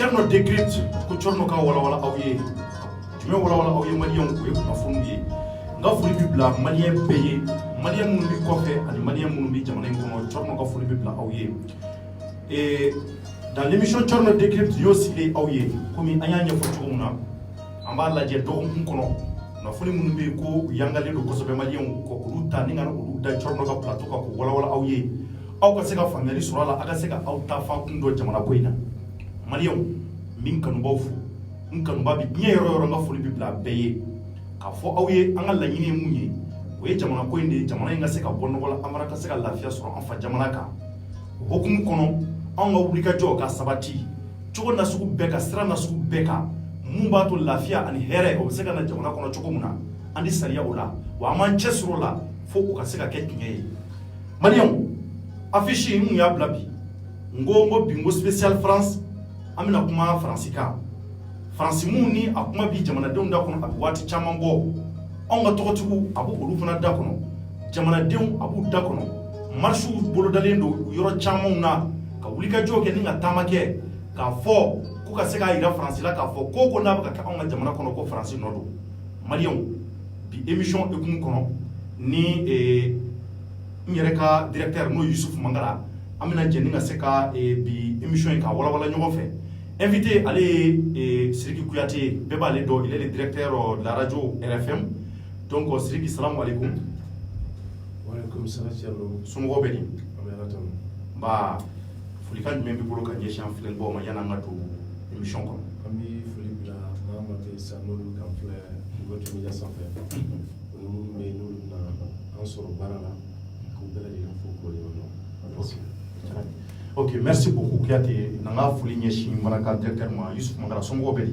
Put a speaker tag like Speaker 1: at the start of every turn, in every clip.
Speaker 1: Tcherno décrypte que Tcherno ka wala wala awye. Tu me wala wala awye malien ko e afundi. Nga fuli bibla malien payé. Malien mun bi kofé ani malien mun bi jamana ko Tcherno ka fuli bibla awye. Et dans l'émission Tcherno décrypte yo silé awye comme anya nya fo tuguna. Amba la je do kono. Na fuli mun bi ko yangale do ko sobe malien ko ruta ninga no da Tcherno ka plateau ka ko wala wala awye. Aw ka se ka family sur la aga se ka aw ta fa kundo jamana ko ina. Malien min kanu baw fu min kanu ba bi bien yoro nga foli bi bla beye ka fo awye an ga laɲini mun ye o ye jamana ko inde jamana nga se ka bonno wala amara ka se ka lafiya sɔrɔ an fa jamana kan hokumu kɔnɔ an ga wuli ka jɔ ka sabati cogo na sugu bɛɛ ka sira na sugu bɛɛ kan mun b'a to lafiya ani hɛrɛ o bɛ se ka na jamana kɔnɔ cogo mun na an di sariya o la wa an b'an cɛsiri o la fo o ka se ka kɛ tiɲɛ ye maliyɛnw affiche mun y'a bila bi n ko bi n ko spécial France amina kuma faransi kan faransi mun ni a kuma bi jamanadenw da kɔnɔ a bɛ waati caman bɔ anw ka tɔgɔtigiw a b'u olu fana da kɔnɔ jamanadenw a b'u da kɔnɔ marisiw bolodalen don yɔrɔ camanw na ka wulikajɔw kɛ ni ka taama kɛ k'a fɔ k'u ka se k'a yira faransi la k'a fɔ ko n'a bɛ ka kɛ anw ka jamana kɔnɔ ko faransi nɔ don maliyɛnw bi émission hukumu kɔnɔ ni n yɛrɛ ka directeur n'o Yusuf Mangara an bɛna jɛ ni ka se ka bi émission in ka walawala ɲɔgɔn fɛ. Invité, allez, Siriki Kouyaté, il est le directeur de la radio RFM. Donc, Siriki, salam alaikum.
Speaker 2: Wa alaikum salam.
Speaker 1: Soumou Beni. Bah, Foulika du même boulot quand j'ai un filet bon, il y a un matou émission comme.
Speaker 2: Ami Foulika, Mamate, Sanolo, Camfle, votre média sans faire. Nous, mais nous, en sur Barala, qu'on peut aller en faux.
Speaker 1: Ok, merci beaucoup Kouyaté. Nanga Fouli Nyeshi, Manaka directeur moi, Yusuf Mangara, Soumou Beni.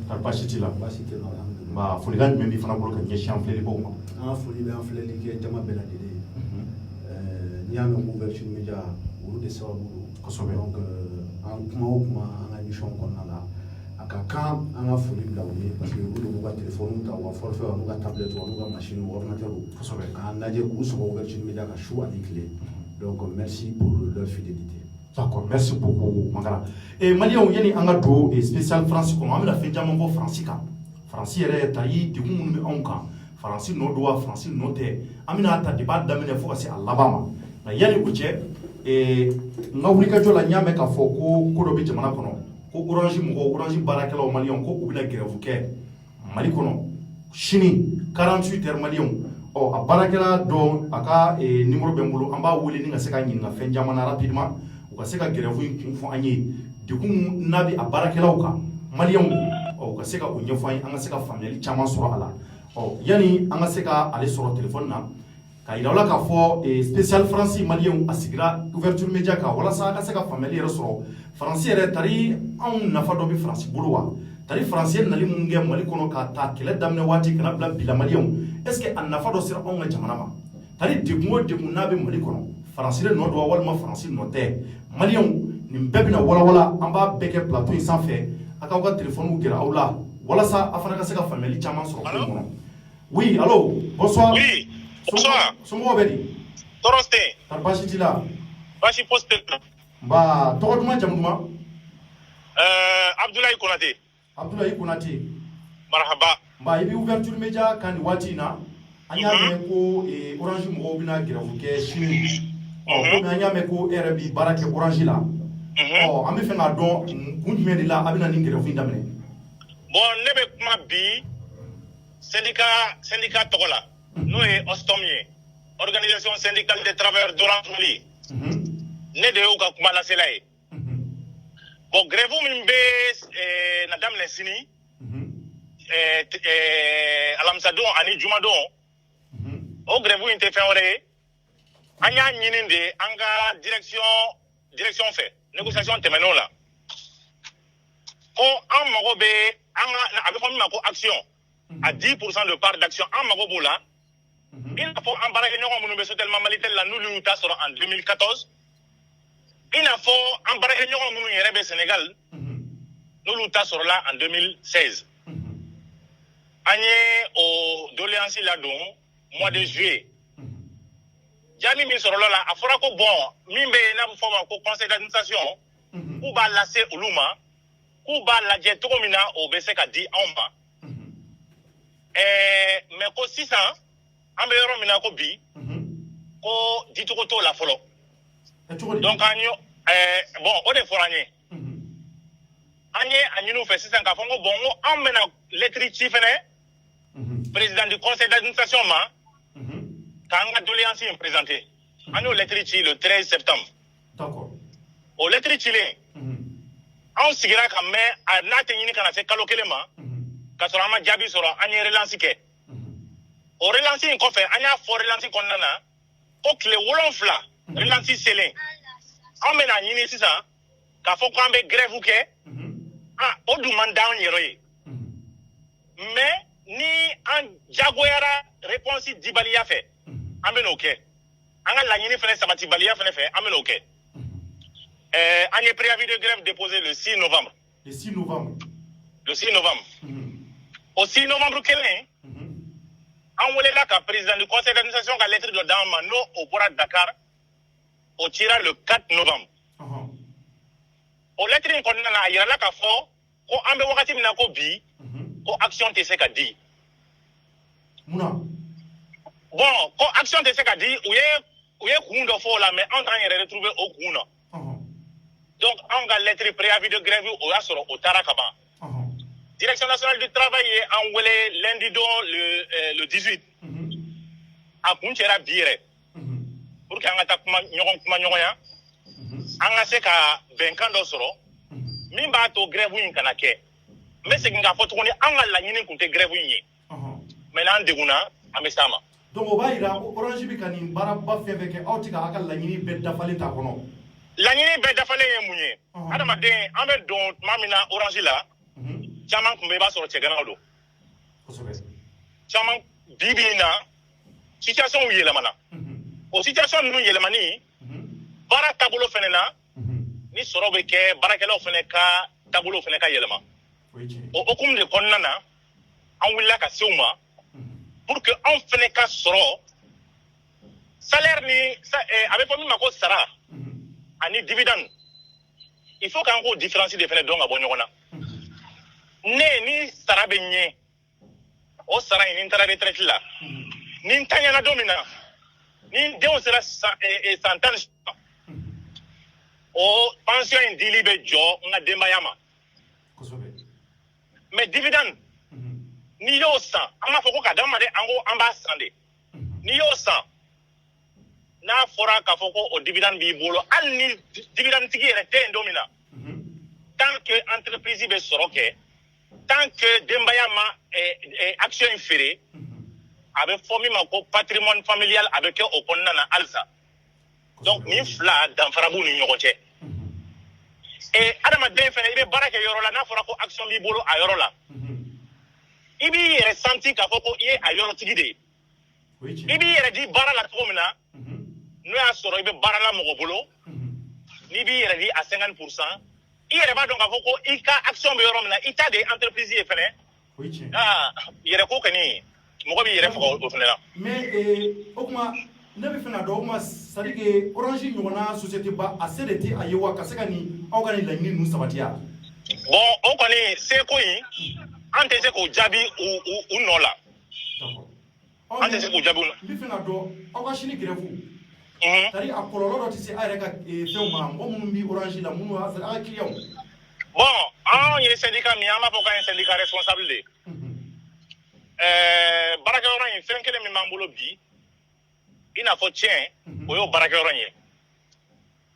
Speaker 1: Alpachiti là. Bah, Foulika du même il faut n'avoir que Nyeshi en filet bon.
Speaker 3: Ah, Fouli en filet qui est tellement belle à dire. Ni a même ouverture média ou des sababu. Donc, en kuma en émission qu'on a là. Quand on a folie là parce que vous avez téléphone ou forfait ou tablette ou machine ou ordinateur on a dit que vous ouverture média à choix des clés. Donc merci pour leur fidélité.
Speaker 1: D'accord, merci beaucoup Mangara. Et Mali on y a un gado et spécial France comme on a fait diamant pour France France est taillé du monde en camp. France no doit France noté. Amina ta débat d'amener faut c'est Alabama. Na yani uche et nga wulika jola nyame ka fo ko do bi jamana kono ko orange barakela o malion ko ubila grève ke mali kono chini 48 heures malion o a barakela do aka numéro bembulu amba wuli ni nga se ka nyinga fen jamana rapidement o ka se ka grève in fo anye dikum nabi a barakela o ka malion o ka se ka o nyefo an nga se ka family chama soro ala o yani an nga se ka ale soro téléphone na ka ila ka fo spécial France malien asigira ouverture média ka wala sa ka se ka family resoro France yɛrɛ tari anw nafa dɔ bi France bolo wa tari France nali mun kɛ Mali kɔnɔ ka ta kɛlɛ daminɛ waati kana bila bila malien est ce que a nafa dɔ sera anw ka jamana ma tari degun o degun n'a bɛ Mali kɔnɔ France nɔ don walima France nɔ tɛ malien nin bɛɛ bɛna walawala an b'a bɛɛ kɛ plateau in sanfɛ a k'aw ka téléphone gɛrɛ aw la walasa a fana ka se ka family caman sɔrɔ ko kɔnɔ oui allô bonsoir
Speaker 4: oui bonsoir
Speaker 1: somɔgɔw bɛ di
Speaker 4: tɔɔrɔ tɛ
Speaker 1: kari baasi t'i la
Speaker 4: baasi fosi tɛ
Speaker 1: ba tɔgɔ duman jamu duman
Speaker 4: Abdoulaye Konate
Speaker 1: Abdoulaye Konate
Speaker 4: marhaba
Speaker 1: ba i bɛ ouverture média kan nin waati in na an y'a mɛn ko orange mɔgɔw bɛna grève kɛ sini komi an y'a mɛn ko e yɛrɛ bi baara kɛ orange la an bɛ fɛ k'a dɔn kun jumɛn de la a bɛna nin grève in daminɛ
Speaker 4: bon ne bɛ kuma bi syndicat tɔgɔ la n'o ye OSTOM ye organisation syndicale des travailleurs d'Orange Mali ne de y'u ka kuma lasela ye bon grève min bɛ na daminɛ sini alamisadon ani jumadon o grève in tɛ fɛn wɛrɛ ye an y'a ɲini de an ka direction fɛ négociation tɛmɛnenw la ko an mago bɛ a bɛ fɔ min ma ko action à 10% de part d'action an mago b'o la i n'a fɔ an baarakɛɲɔgɔn minnu bɛ Sotelma Malitel la n'olu y'u ta sɔrɔ en 2014 i n'a fɔ an baarakɛɲɔgɔn minnu yɛrɛ bɛ Sénégal n'olu ta sɔrɔla en 2016 an ye o doléance ladon mois de juillet jaabi min sɔrɔla la a fɔra ko bon min bɛ n'a bɛ fɔ o ma ko conseil d'administration k'u b'a lase olu ma k'u b'a lajɛ cogo min na o bɛ se ka di anw ma mais ko sisan an bɛ yɔrɔ min na ko bi ko dicogo t'o la fɔlɔ donc an ye bon o de fɔra an ye an ye a ɲini u fɛ sisan k'a fɔ ko bon ko an bɛna lettre ci fɛnɛ président du conseil d'administration ma k'an ka doléance in présenter an y'o lettre ci le 13 septembre o lettre cilen anw sigira ka mɛn a n'a tɛ ɲini ka na se kalo kelen ma ka sɔrɔ an ma jaabi sɔrɔ an ye relance kɛ o relance in kɔfɛ an y'a fɔ relance kɔnɔna na ko tile 7 relance selen an bɛna ɲini sisan k'a fɔ ko an bɛ grève kɛ o dun man d'anw yɛrɛ ye mais ni an jagoyara réponse dibaliya fɛ an bɛn'o kɛ an ka laɲini fɛnɛ sabatibaliya fɛnɛ fɛ an bɛn'o kɛ an ye préavis de grève déposé le 6 novembre.
Speaker 1: Le 6 novembre.
Speaker 4: Le 6 novembre. Au 6 novembre kelen an welela ka président du conseil d'administration ka lettre dɔ d'an ma n'o o bɔra Dakar o cira le 4 novembre. O lettre in kɔnɔna na a yirala k'a fɔ ko an bɛ wagati min na ko bi ko action tɛ se ka di.
Speaker 1: Munna?
Speaker 4: Bon ko action tɛ se ka di u ye kun dɔ fɔ o la mais an t'an yɛrɛ retrouver o kun na. Donc an ka lettre préavis de grève o y'a sɔrɔ o taara ka ban. Direction nationale du travail ye an wele lundi don le 18 a kun cɛra bi yɛrɛ pour que an ka taa kuma ɲɔgɔnya an ka se ka bɛnkan dɔ sɔrɔ min b'a to grève in kana kɛ n bɛ segin k'a fɔ tuguni an ka laɲini tun tɛ grève in ye mais n'an degunna an bɛ s'a ma.
Speaker 1: Donc o b'a yira ko Orange bɛ ka nin baaraba fɛn fɛn kɛ aw tɛ k'a ka laɲini bɛɛ dafalen t'a kɔnɔ.
Speaker 4: Laɲini bɛɛ dafalen ye mun ye adamaden an bɛ don tuma min na Orange la caman tun bɛ i b'a sɔrɔ cɛganaw don caman bi bi in na situation yɛlɛmana o situation ninnu yɛlɛmani baara taabolo fɛnɛ na ni sɔrɔ bɛ kɛ baarakɛlaw fɛnɛ ka taabolo fɛnɛ ka yɛlɛma o hukumu de kɔnɔna na an wulila ka se u ma pour que anw fɛnɛ ka sɔrɔ salaire ni a bɛ fɔ min ma ko sara ani dividende il faut k'an k'o différence de fɛnɛ dɔn ka bɔ ɲɔgɔn na ne ni sara bɛ ɲɛ o sara in ni n taara retraite la ni n taɲana don min na ni n denw sera san 10 o pension in dili bɛ jɔ n ka denbaya ma mais dividende n'i y'o san an b'a fɔ ko ka d'an ma dɛ an ko an b'a san de n'i y'o san n'a fɔra k'a fɔ ko o dividende b'i bolo hali ni dividende tigi yɛrɛ tɛ yen don min na tant que entreprise bɛ sɔrɔ kɛ tant que denbaya ma action in feere a bɛ fɔ min ma ko patrimoine familial a bɛ kɛ o kɔnɔna na halisa donc nin fila danfara b'u ni ɲɔgɔn cɛ adamaden fɛnɛ i bɛ baara kɛ yɔrɔ la n'a fɔra ko action b'i bolo a yɔrɔ la i b'i yɛrɛ santi k'a fɔ ko i ye a yɔrɔtigi de ye i b'i yɛrɛ di baara la cogo min na n'o y'a sɔrɔ i bɛ baara la mɔgɔ bolo n'i b'i yɛrɛ di a 50% i yɛrɛ b'a dɔn k'a fɔ ko i ka action bɛ yɔrɔ min na i ta de ye entreprise ye fɛnɛ yɛrɛ ko kɔni mɔgɔ b'i yɛrɛ faga o fɛnɛ na.
Speaker 1: mais o kuma ne bɛ fɛ ka dɔn o kuma c'est à dire que Orange ɲɔgɔnna société ba a se de tɛ a ye wa ka se ka nin aw ka nin laɲini ninnu sabatiya.
Speaker 4: bon o kɔni seko in an tɛ se k'o jaabi u nɔ la. an tɛ se k'o jaabi u nɔ.
Speaker 1: n bɛ fɛ ka dɔn aw ka sini grève c'est à dire a kɔlɔlɔ dɔ tɛ se a yɛrɛ ka fɛnw ma mɔgɔ minnu bɛ Orange la minnu y'a sɔrɔ a ka clients.
Speaker 4: bon an ye syndicat min an b'a fɔ k'an ye syndicat responsable de ye. baarakɛyɔrɔ in fɛn kelen min b'an bolo bi i n'a fɔ tiɲɛ o y'o baarakɛyɔrɔ in ye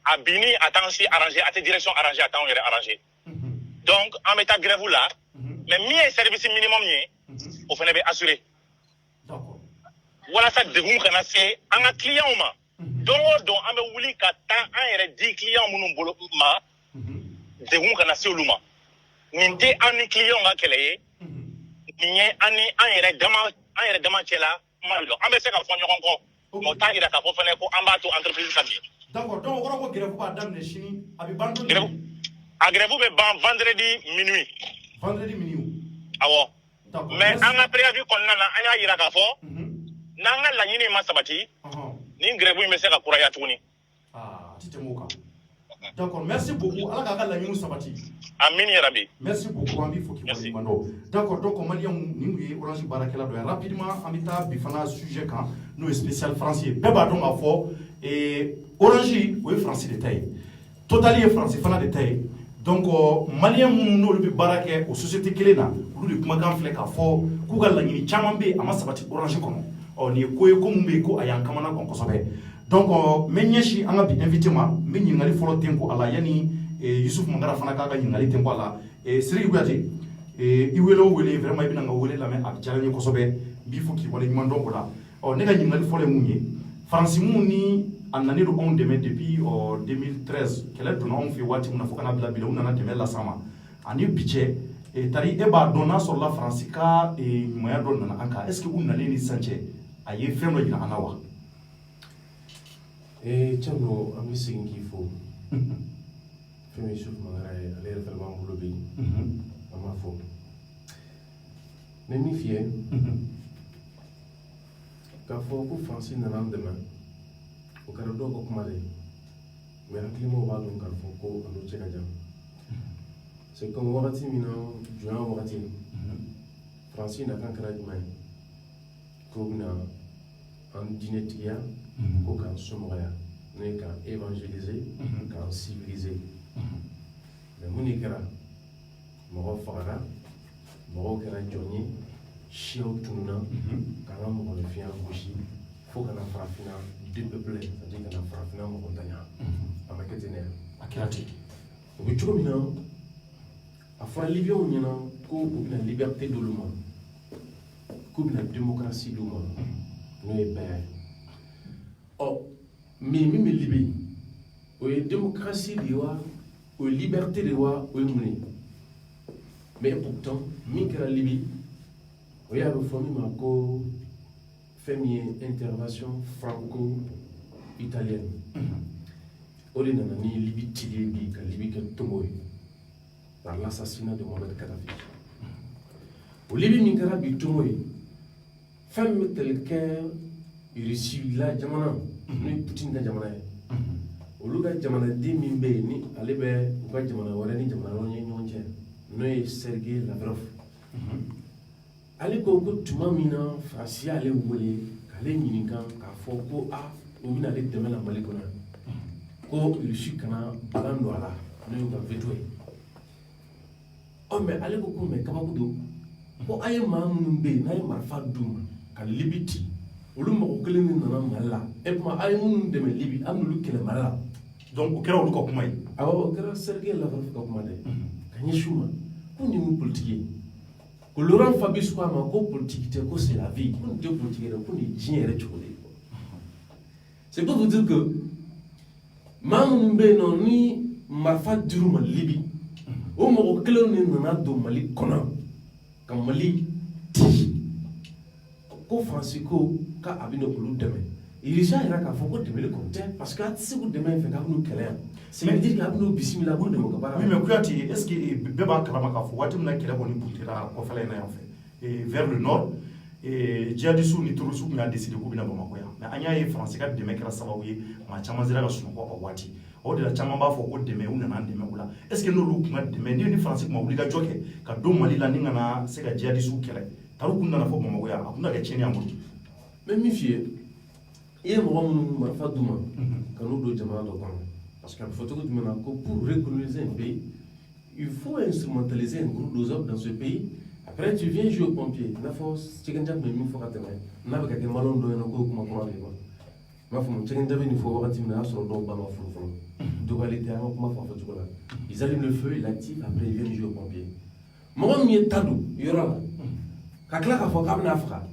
Speaker 4: a binni a t'an si arranger a tɛ direction arranger a t'anw yɛrɛ arranger donc an bɛ taa grève la mais min ye service minimum ye o fana bɛ assurer walasa degun kana se an ka clients ma don o don an bɛ wuli ka taa an yɛrɛ di clients minnu bolo ma degun kana se olu ma nin tɛ an ni clients ka kɛlɛ ye nin ye an ni an yɛrɛ dama cɛla kuma de don an bɛ se ka fɔ ɲɔgɔn kɔ mais o t'a yira k'a fɔ fɛnɛ ko an b'a to entreprise ka bin.
Speaker 1: d'accord donc o kɔrɔ ko grève b'a daminɛ sini a bɛ ban don jumɛn.
Speaker 4: a grève bɛ ban vendredi minuit.
Speaker 1: vendredi minuit.
Speaker 4: awɔ mais an ka préavis kɔnɔna na an y'a yira k'a fɔ n'an ka laɲini ma sabati nin grève in bɛ se ka kuraya tuguni.
Speaker 1: a ti tɛmɛ o kan d'accord merci beaucoup ala k'a ka laɲiniw sabati.
Speaker 4: Amin Yarabi.
Speaker 1: Merci beaucoup, Ambi Foki Mando. D'accord, donc, Malien, nous, Orange Barakela, rapidement, Amita, Bifana, sujet quand nous, spécial français. Beba, donc, à fort, et Orange, oui, français de taille. Totali est français, fana de taille. Donc, Malien, nous, le Baraké, aux sociétés Kelena, nous, le Kumagan Flek à fort, Kougal, la Nini, Chamambe, Amasabati, Orange, on est Koé, Koumeko, Ayan Kamana, Konkosabe. Donc, Menyeshi, Angabi, invité-moi, Meni, Nali, Folo, Tempo, Alayani, et Youssouf Mangara Fanaka Yingali Tempola et Sri Gouati et Iwelo Wele vraiment bien nga wele la main ak jalani ko sobe bi fuki wala nyimando ko la o nega yingali fole munye France muni anani do on deme depuis 2013 kala do on fi wati muna fokana bila bila una na deme la sama ani biche et tari e ba dona sur la France ka e moya don na anka est ce que unna leni sanche aye femlo jina anawa
Speaker 2: e chano ami singi fo Femi Youssouf Mangara ale réellement bolobi ama fo nemi fie ka fo ko français nanam demain o kara do ko kuma de mais haklimo ba don kar fo ko ando cheka jam c'est comme wakati mina juin wakati français na kan kara jumai ko na en dinetia ko kan somoya ne kan évangéliser kan civiliser mais mun kɛra mɔgɔ fagara mɔgɔw kɛra jɔn ye siyaw tununa k'an ka mɔgɔninfinya gosi fo kana farafinna dépeuplé c'est-à-dire kana farafinna mɔgɔntanya a ma kɛ ten dɛ
Speaker 1: a kɛra ten
Speaker 2: o bɛ cogo min na a fɔra libyɛnw ɲɛna ko u bɛna liberté d'olu ma k'u bɛna démocratie d'u ma n'o ye bɛɛ ye ɔ mais min bɛ Libye o ye démocratie de ye wa o ye liberté de wa o ye mun ye mais pourtant min kɛra Libye o ye a bɛ fɔ min ma ko fɛn min ye intervention franco-italienne o de nana ni Libye tili ye bi ka Libye kɛ tongo ye par l'assassinat de Mohamed Kadhafi o Libye min kɛra bi tongo ye fɛn min bɛ tɛli kɛ Russie la jamana n'o ye Poutine ka jamana ye olu ka jamanaden min bɛ yen ni ale bɛ u ka jamana wɛrɛ ni jamana wɛrɛ ye ɲɔgɔn cɛ n'o ye Sergei Lavrov ale ko tuma min na Faransi y'ale wele k'ale ɲininka k'a fɔ ko u bɛna ale dɛmɛ la Mali kɔnɔ ko Russie kana bagan don a la n'o y'u ka veto ye mais ale ko mais kabako don ko a ye maa minnu bɛ yen n'a ye marifa d'u ma ka Libye ci olu mɔgɔ kelen de nana Mali la e kuma a ye minnu dɛmɛ Libye a n'olu kɛlɛ Mali la
Speaker 1: donc o kɛra olu ka kuma ye
Speaker 2: awɔ o kɛra Sergei Lavrov ka kuma dɛ ka ɲɛsin u ma ko nin ye politique ye ko Laurent Fabius ko a ma ko politique tɛ ko c'est la vie ko nin tɛ politique ye dɛ ko nin ye diɲɛ yɛrɛ cogo de ye c'est pour vous dire que maa minnu bɛ yen nɔ ni marifa dir'u ma Libye o mɔgɔ kelen de nana don Mali kɔnɔ ka Mali di ko Faransi ko k'a bɛna olu dɛmɛ Russie yɛrɛ k'a fɔ ko dɛmɛli kɔni tɛ parce que a tɛ se k'u dɛmɛ in fɛ k'a bɛn'u kɛlɛ yan c'est à dire k'a bɛn'u bisimila a b'u dɛmɛ ka baara
Speaker 1: oui mais Kouyaté est ce que bɛɛ b'a kalama k'a fɔ waati min na kɛlɛ kɔni kuntera kɔfɛla in na yan fɛ vers le nord djihadistes ni terroristes tun y'a décidé k'u bɛna Bamakɔ yan mais an y'a ye Faransi ka dɛmɛ kɛra sababu ye maa caman sera ka sunɔgɔ a waati o de la caman b'a fɔ ko dɛmɛ u nana an dɛmɛ o la est ce que n'olu tun ka dɛmɛ ni Faransi tun ma wuli ka jɔ kɛ ka don Mali la ni kana se ka djihadistes kɛlɛ taar'u kun nana fɔ Bamakɔ yan a kun na kɛ tiɲɛni y'an bolo
Speaker 2: mais min f'i ye i ye mɔgɔ minnu marifa d'u ma ka n'u don jamana dɔ kɔnɔ parce que a bɛ fɔ cogo jumɛn na ko pour recoloniser un pays il faut instrumentaliser un groupe de hommes dans ce pays après tu viens jouer au pompier i n'a fɔ Cɛkɛnja tun bɛ min fɔ ka tɛmɛ n'a bɛ ka kɛ maliyɛnw dɔ ɲɛna k'o kuma kuma de ye quoi n b'a fɔ ma Cɛkɛnja bɛ nin fɔ wagati min na a y'a sɔrɔ dɔw ba ma furu fɔlɔ dɔgɔyali tɛ an ka kuma fɔ a fɔcogo la ils allument le feu ils l'activent après ils viennent jouer au pompier mɔgɔ min ye ta don yɔrɔ la ka tila k'a fɔ k'a bɛna faga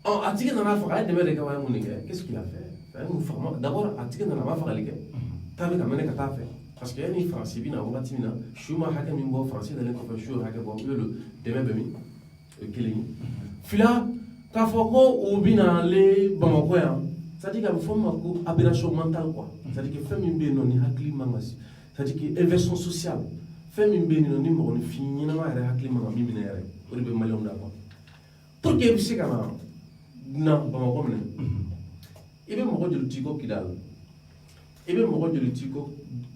Speaker 2: a tigi nana faga a ye dɛmɛ de kɛ wa a ye mun de kɛ qu'est-ce qu'il a fait a ye mun faga d'abord a tigi nana a ma fagali kɛ taa bɛ ka mɛnɛ ka taa fɛ parce que yanni Faransi bɛ na wagati min na su ma hakɛ min bɔ Faransi nalen kɔfɛ su ye hakɛ bɔ i bɛ dɛmɛ bɛ min o ye kelen ye fila k'a fɔ ko u bɛ na ale Bamakɔ yan c'est à dire k'a bɛ fɔ min ma ko aberration mentale quoi c'est à dire que fɛn min bɛ yen nɔ ni hakili man ka se c'est à dire que inversion sociale fɛn min bɛ yen nɔ ni mɔgɔninfin ɲɛnama yɛrɛ hakili man ka min minɛ yɛrɛ o de bɛ maliyɛnw da quoi pour que i bɛ se ka na Bamakɔ minɛ i bɛ mɔgɔ joli ci ko Kidal i bɛ mɔgɔ joli ci ko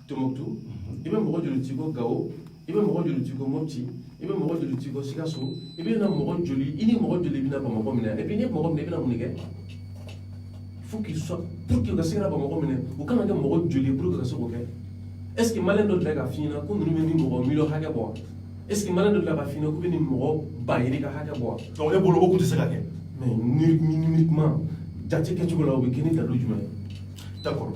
Speaker 2: Tombouctou i bɛ mɔgɔ joli ci ko Gao i bɛ mɔgɔ joli t'i ko Mopti, i bɛ mɔgɔ joli t'i ko Sikaso, i bɛ na mɔgɔ joli, i ni mɔgɔ joli bɛ na Bamakɔ minɛ, et puis ni mɔgɔ minɛ i bɛ na mun de kɛ? Faut qu'il soit, pour que ka se ka Bamakɔ minɛ, u kan ka kɛ mɔgɔ joli pour que ka se k'o kɛ? Est-ce que malien dɔ tila ka f'i ɲɛna ko ninnu bɛ ni mɔgɔ million hakɛ bɔ wa? Est-ce que malien dɔ tila ka f'i ɲɛna k'u bɛ ni mɔgɔ ba yiri ka hakɛ bɔ wa?
Speaker 1: Donc e bolo o kun tɛ se ka kɛ.
Speaker 2: Mais numériquement, jate kɛcogo la o bɛ kɛ ni dalu jumɛn ye?
Speaker 1: D'accord.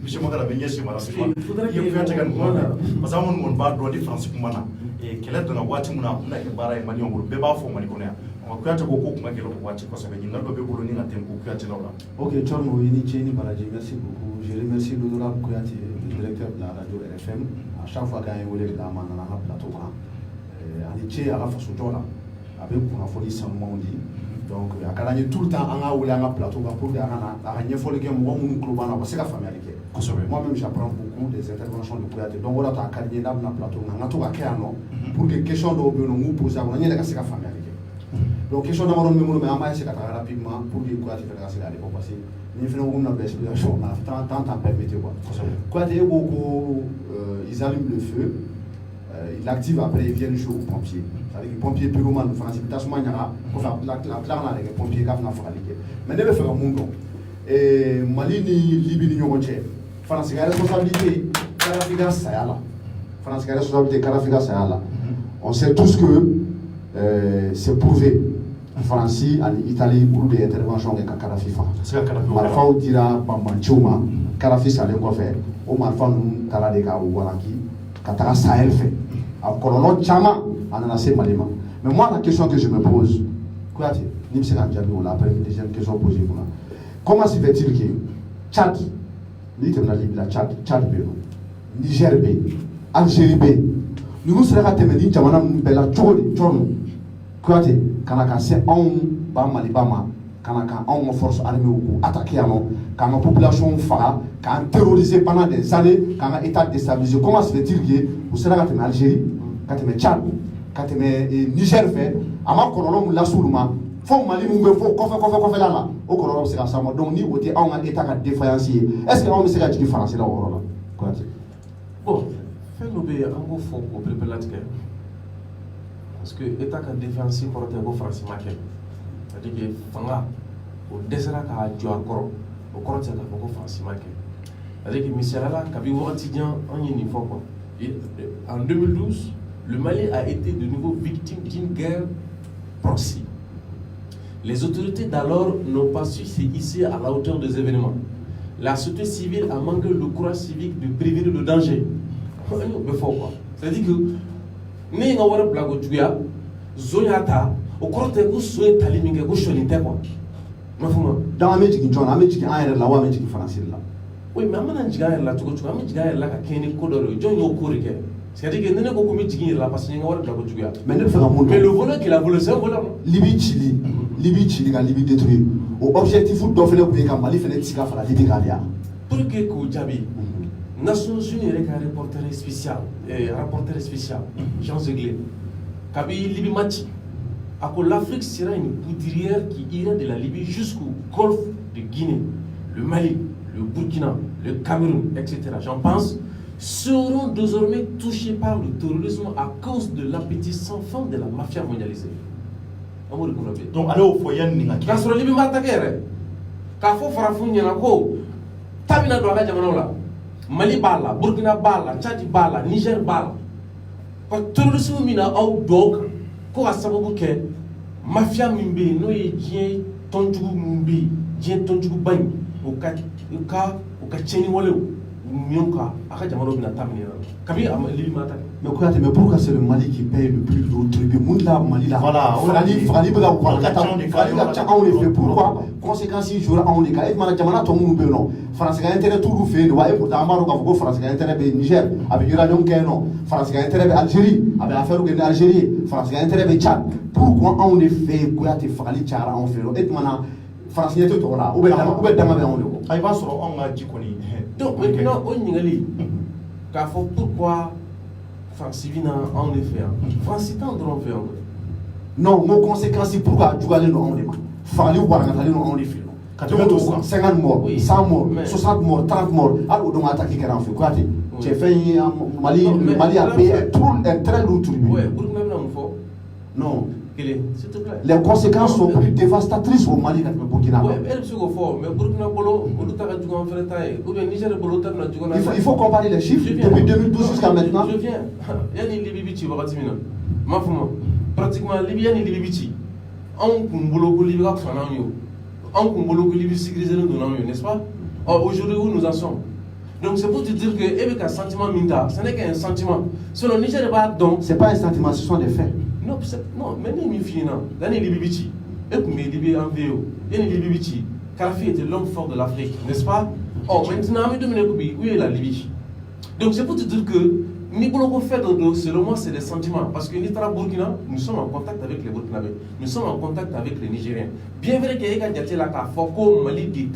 Speaker 1: Monsieur Magala bɛ ɲɛsin mara se ma.
Speaker 2: Il faudrait que
Speaker 1: i ye kuyate ka nin kuma mɛn parce que an minnu b'a dɔn ni France kuma na kɛlɛ donna waati min na a bɛna kɛ baara ye maliyɛnw bolo bɛɛ b'a fɔ Mali kɔnɔ yan kuyate ko ko kun ka gɛlɛn o waati kosɛbɛ ɲininkali dɔ bɛ bolo ni ka tɛmɛ ko kuyatelaw la.
Speaker 3: Ok, Thierno, i ni ce ni baraji, merci beaucoup. Je remercie l'honorable Kouyaté, le directeur de la radio RFM. À chaque fois qu'il y a un volet de la main dans la plateau, on est à la façon de là, avec pour la folie sans monde. Donc, à Kalani tout le temps, on a ouvert un plateau pour dire à rien folie que moi, mon club, on a c'est la famille avec. Moi-même, j'apprends beaucoup des interventions de Kouyaté. Donc, on a à Kalani dans la plateau, on a tout à Kéano pour des questions de nous poser, on a la famille avec. Donc, question de mon numéro, mais on va essayer de faire rapidement pour dire Kouyaté fait la série à l'époque parce que nous faisons une explication, on a 30 ans permettre quoi. Kouyaté beaucoup, ils allument le feu. Il active après, il vient jouer aux pompiers. C'est-à-dire que les pompiers pyromanes, nous faisons des tassements, enfin, la plan les pompiers qui ont fait. Mais nous faisons un monde. Et Mali ni Libye ni Yonche. France a responsabilité, Karafika Sayala. France a responsabilité, Karafika Sayala. On sait tous que c'est prouvé. France, en Italie, pour des interventions avec Karafi. Malfa ou dira Bambanchouma, Karafi Salé quoi faire. Au Malfa nous Taladeka ou Walaki, Katara Sahel fait. Alors, colonel Chama en a assez malima. Mais moi, la question que je me pose, quoi est-ce que nous la deuxième question posée pour nous. Comment se fait-il que Tchad, Tchad B, Niger B, Algérie B, nous serons à Témédi, Jamana Bella Tchori, Tchorno, quoi est-ce que c'est un Malibama, quand on force armée ou attaquer à nous, quand la population fera, quand terrorisé pendant des années, quand l'État déstabilisé, comment se fait-il que vous serez à Algérie, quand tu es Tchad, quand tu es Niger fait, à ma colonne la soulma, faut Mali nous faut qu'on fait là, au colonne c'est ça, donc ni où tu es en État défaillantier. Est-ce que on sait la différence là au là?
Speaker 2: Bon, fais-nous bien un peu faux pour préparer la guerre. Parce que l'État défensif pour être un français maquet. C'est-à-dire que Fanga, au désert à Djouakoro, au corps de la français maquet. C'est-à-dire que Michel Ala, Kabi Ouatidien, on y est une fois quoi. En 2012, le Mali a été de nouveau victime d'une guerre proxy. Les autorités d'alors n'ont pas su se hisser à la hauteur des événements. La société civile a manqué le courage civique de prévenir le danger. C'est-à-dire que, ni on va blago tuya, zoyata, au corps de vous souhaitez taliming go cholinte quoi.
Speaker 3: Dans la métier qui John, la métier qui a la loi métier qui français là.
Speaker 2: Oui, mais maintenant je gagne là, tu gagne là, qui est codeur, John yo corrige. C'est-à-dire que nous n'avons pas mis là parce que nous avons blago tuya. Mais le volet qu'il a volé, c'est un volet.
Speaker 3: Libye Chili, Libye détruit. Au objectif de faire le pays comme Mali fait des tigas à la Libye Galia.
Speaker 2: Pour que Koujabi, Nations Unies est un rapporteur spécial, Jean Zeglé, Kabi Libye Mati. L'Afrique sera une poudrière qui ira de la Libye jusqu'au golfe de Guinée, le Mali, le Burkina, le Cameroun, etc. J'en pense, seront désormais touchés par le terrorisme à cause de l'appétit sans fin de la mafia mondialisée.
Speaker 1: Donc, allez au foyer,
Speaker 2: quand sur la Libye, quand faut faire Tabina doit Jamanola, Mali Bala, Burkina Bala, Tchad Bala, Niger Bala. Quand le terrorisme mina au dog, quoi à savoir que mafia mimbe, no ye dien tonjugu mumbi, dien tonjugu bang, au cas cheni wale, mionka, aka Jamano bina tamina. Kabi à Libye Mata.
Speaker 3: Mais pourquoi c'est le Mali qui paye le plus de tribut? Mounda Mali là. Voilà. Pourquoi? Conséquence si jour on les gars, mana Jamana tout le monde non. France a intérêt tout le fait, ouais pour d'Amaro quand France a intérêt Niger, avec Uranium Keno, France a intérêt Algérie, avec affaire de Algérie, France a intérêt Tchad. Pourquoi on les fait Kouyaté Fali Tchara on fait et mana France y est tout là. Ou bien dama on le.
Speaker 1: Ay va sur on a dit qu'on y.
Speaker 2: Donc maintenant on y est. Car pourquoi France vient en effet France est en droit de faire.
Speaker 3: Non, mon conséquence c'est pourquoi tu vas aller dans les mains. Fallait voir quand aller dans les films. 50 morts, 100 morts, 60 morts, 30 morts. Alors on attaque qui en fait quoi? J'ai fait Mali, le Mali a payé un très lourd tribut.
Speaker 2: Oui, Burkina Faso.
Speaker 3: Non.
Speaker 2: S'il te plaît.
Speaker 3: Les conséquences sont plus dévastatrices au Mali que le Burkina.
Speaker 2: Oui, elle se fort, mais Burkina Faso,
Speaker 3: il faut comparer les chiffres depuis 2012 jusqu'à maintenant.
Speaker 2: Je viens. Il y a une Libye, pratiquement Libye, il y a une Libye. On Kumbolo Libye, on Libye sécurisé, n'est-ce pas? Aujourd'hui, où nous en sommes? Donc c'est pour te dire que avec un sentiment minta, ce n'est qu'un sentiment. Selon Niger pas donc.
Speaker 3: C'est pas un sentiment, ce sont des faits.
Speaker 2: Non, mais ni fina. L'année Libye, et pour me Libye en VO, il y a une Libye. Kadhafi était l'homme fort de l'Afrique, n'est-ce pas? Oh, maintenant, où est la Libye? Donc c'est pour te dire que selon moi, c'est des sentiments. Parce que Burkina, nous sommes en contact avec les Burkinabés, nous sommes en contact avec les Nigériens. Bien vrai qu'il y a des gens qui Mali, qui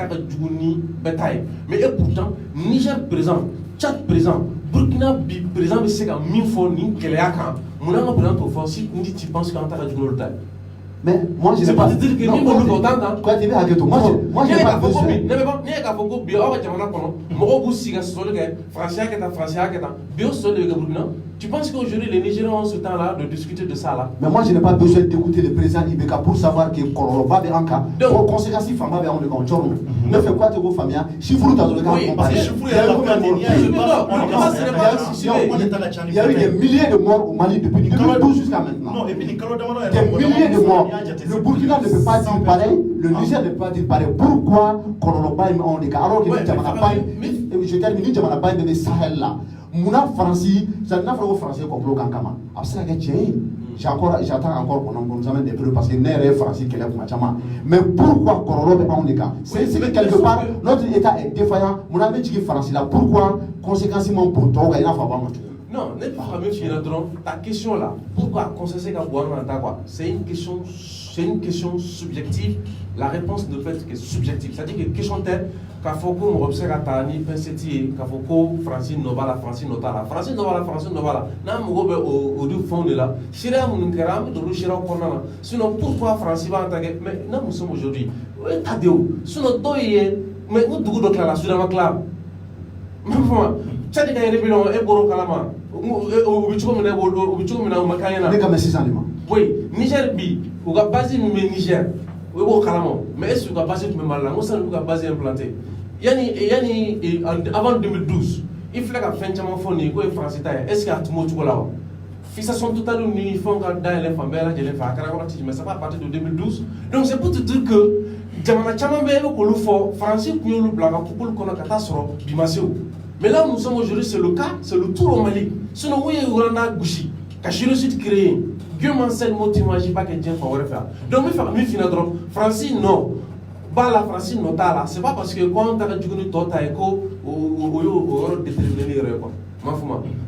Speaker 2: bataille. Mais pourtant, Niger présent, Tchad présent, Burkina présent, mais c'est comme 1000 fois, ni Kéléaka. Mon nom présent au fond, si tu penses qu'en t'as du Nord.
Speaker 3: Mais moi je ne sais pas.
Speaker 2: C'est dire que moi je n'ai pas
Speaker 3: quoi tu veux à Geto. Moi je n'ai pas besoin.
Speaker 2: Ne pas ni ka foko bio awa jamana kono mogo bu siga solo ke français ke ta bio solo ke Burkina. Tu penses qu'aujourd'hui les Nigériens ont ce temps là de discuter de ça là?
Speaker 3: Mais moi je n'ai pas besoin d'écouter le président Ibeka pour savoir que Koroloba est en cas. Donc conséquence femme va on le contrôle. Ne fais quoi te go famille chiffre dans le cas comparé. Il y a eu des milliers de morts au Mali depuis 2012 jusqu'à maintenant.
Speaker 1: Non, et puis
Speaker 3: des milliers de morts. Le Burkina ne peut pas dire pareil, le Niger ne peut pas dire pareil. Pourquoi Koroloba est en cas alors que je termine Jamana Baye de Sahel là. Mouna Franci, ça n'a pas français comme le Kankama. J'attends encore qu'on nous amène des preuves parce que n'est français qu'elle est pour Machama. Mais pourquoi Korolo est en cas? C'est que quelque part notre État est défaillant. Mouna met qui français là. Pourquoi conséquentement pour toi il n'a pas vraiment.
Speaker 2: Non, ta question là, pourquoi consensus c'est une question subjective. La réponse ne peut être que subjective. C'est-à-dire que question telle, Kafoko m'observe à Tani, Penseti, Kafoko, Francine Novala, Francine Notala, Francine Novala, Francine Novala, Nam Robe au deux fonds de là, Shira Munkaram, de l'Ushira Konana. Sinon, pourquoi Francine va attaquer? Mais là, nous sommes aujourd'hui. Tadeo, sinon, Doye, mais nous devons donc la Sudama Club. Même moi, Tchadika et Rebellion, et Boro Kalama, au Bichomina, Makayana. Oui, Niger B, ou Gabazi, mais Niger. Mais est-ce que vous avez basé tout le mal là? Moi, ça nous a basé implanté. Avant 2012, il fallait que fin de semaine, il français. Est-ce qu'il y a tout le monde là? Fixation totale uniforme dans les femmes, mais ça va à partir de 2012. Donc c'est pour te dire que Jamana Chamambe est le fort, français, qui est le blague, pour qu'on a catastrophe, Bimasio. Mais là, nous sommes aujourd'hui, c'est le cas, c'est le tour au Mali. Sinon, oui, il y a un Gouchi, qui a réussi à créer. Dieu m'en sait le mot, tu n'imagines pas que Dieu va faire. Donc, je vais faire Francine, non. La Francine, non, c'est pas parce que quand on a dit que nous avons déterminé.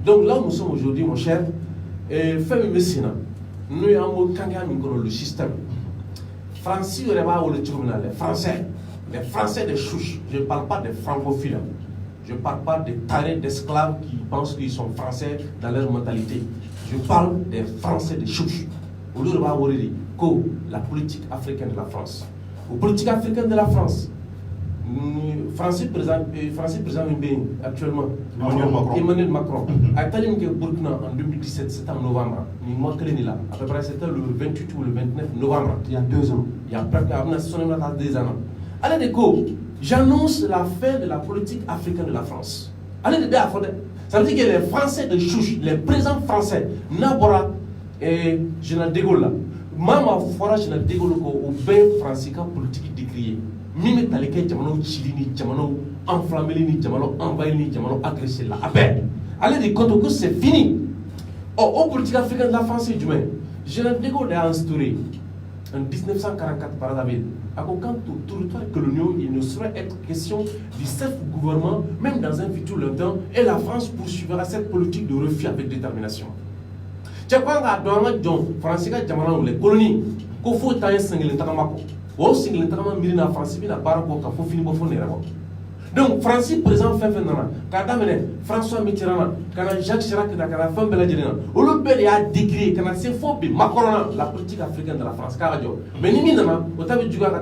Speaker 2: Donc, là où nous sommes aujourd'hui, mon cher, fais-moi médecine. Nous avons le système. Francine, les Français des chouches. Je ne parle pas des francophiles. Je ne parle pas des tarés d'esclaves qui pensent qu'ils sont français dans leur mentalité. Je parle des Français des chouches. Au lieu de la politique africaine de la France. La politique africaine de la France. Français président actuellement. Emmanuel Macron. A été Burkina en 2017, c'était en novembre. À peu près c'était le 28 ou le 29 novembre.
Speaker 3: Il y a 2 ans.
Speaker 2: Il y a presque 2 ans. Allez, j'annonce la fin de la politique africaine de la France. Allez, ça veut dire que les Français de chouche, les présents Français, Nabora et Général de Gaulle, Mama Fora Général de Gaulle, au bien français politique décrié. Mime Taleke, Jamano Chilini, Jamano enflammé, Jamano envahi, Jamano agressé là. Allez, des comptes que c'est fini. Au politique africaine de la France, du moins, Général de Gaulle a instauré en 1944 par David. Quand au territoire colonial, il ne saurait être question du self-gouvernement, même dans un futur lointain, et la France poursuivra cette politique de refus avec détermination. Tu vois, dans France, les colonies, qu'il faut tailler single intakamako. Ou single intakamako, mirina France, il n'a pas rapport qu'à faut finir pour faire. Donc, Francis présent fait quand François Mitterrand, quand Jacques Chirac, quand la femme Beladjirina, ou le bel a décrit, quand c'est faux, Macron, la politique africaine de la France, Caradio. Mais ni minama, au tabi du gars,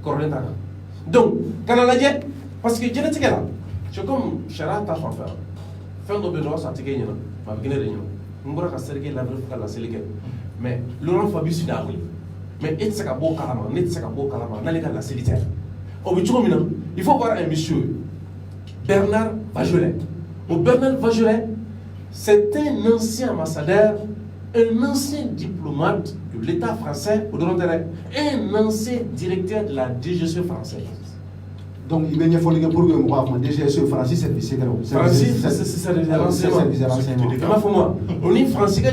Speaker 2: Coroneta. Donc, quand on a dit, parce que génétique là, c'est comme Chirac t'a fait faire. fɛn dɔ bɛ dɔgɔ sa tigɛ ɲɛna ma bɛ kɛnɛ de ɲɛna n bɔra ka serikɛ labɛn fo ka laseli kɛ mais Laurent Fabius daa wuli mais e tɛ se ka bɔ kalama ne tɛ se ka bɔ kalama n'ale ka laseli tɛ o bɛ cogo min na il faut voir un monsieur Bernard Bajolet. Bernard Bajolet, c'est un ancien ambassadeur, un ancien diplomate de l'État français, un ancien directeur de la DGSE française.
Speaker 3: Donc, il y a pour que DGSE français service secret.
Speaker 2: Français, c'est le renseignement. On est français,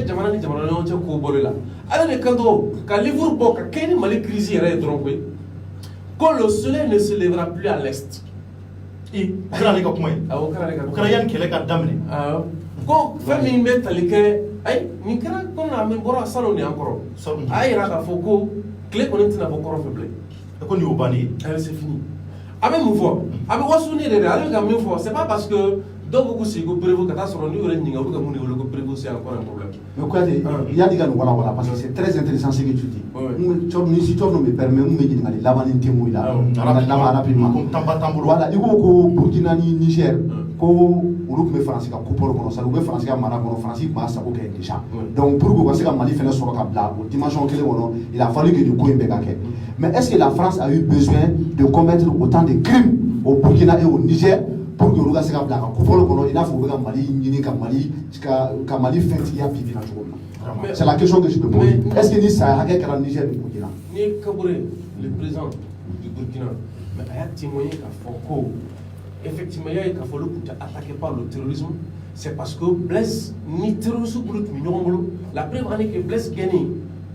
Speaker 2: alors, quand le livre boka, quand il m'a crise, quand le soleil ne se lèvera plus à l'est.
Speaker 1: Kana ka kuma ye kana yan kɛlɛ ka daminɛ
Speaker 2: ko fɛn min bɛ tali kɛ ayi nin kɛra ko na min bɔra salon de an kɔrɔ a yira k'a fɔ ko tile kɔni tɛna bɔ kɔrɔ fɛ bilen
Speaker 1: ko nin y'o bannen ye
Speaker 2: c'est fini a bɛ mun fɔ a bɛ waso ne de dɛ ale bɛ ka min fɔ c'est pas parce que dɔw b'u sigi ko prévu ka taa sɔrɔ n'u yɛrɛ ɲininka u bɛ ka mun de wele ko prévu c'est encore un problème.
Speaker 3: Mais Kouyaté, il y a des gars voilà parce que c'est très intéressant ce que tu dis. Si tu me permets, on me dit que là-bas il témoin là, là-bas rapidement. Voilà, il faut que Burkina ni Niger, que olu tun bɛ Faransi ka coupole kɔnɔ sa u bɛ Faransi ka mara kɔnɔ Faransi tun b'a sago kɛ déjà donc pour que u ka se ka Mali fɛnɛ sɔrɔ ka bila o dimension kelen kɔnɔ il a fallu que nin ko in bɛɛ ka kɛ mais est-ce que la France a eu besoin de commettre autant de crimes au Burkina et au Niger pour que olu ka se ka bila ka coupole kɔnɔ i n'a fɔ u bɛ ka Mali ɲini ka Mali fɛntigiya bi na cogo min na c'est la question que je me pose est-ce que ni saya hakɛ kɛra Niger ni Burkina
Speaker 2: ni Kaboré le président du Burkina mais a y'a témoigné k'a fɔ ko effectivement, il y a un café qui est attaqué par le terrorisme. C'est parce que Blaise, ni terrorisme, la preuve est que Blaise gagne.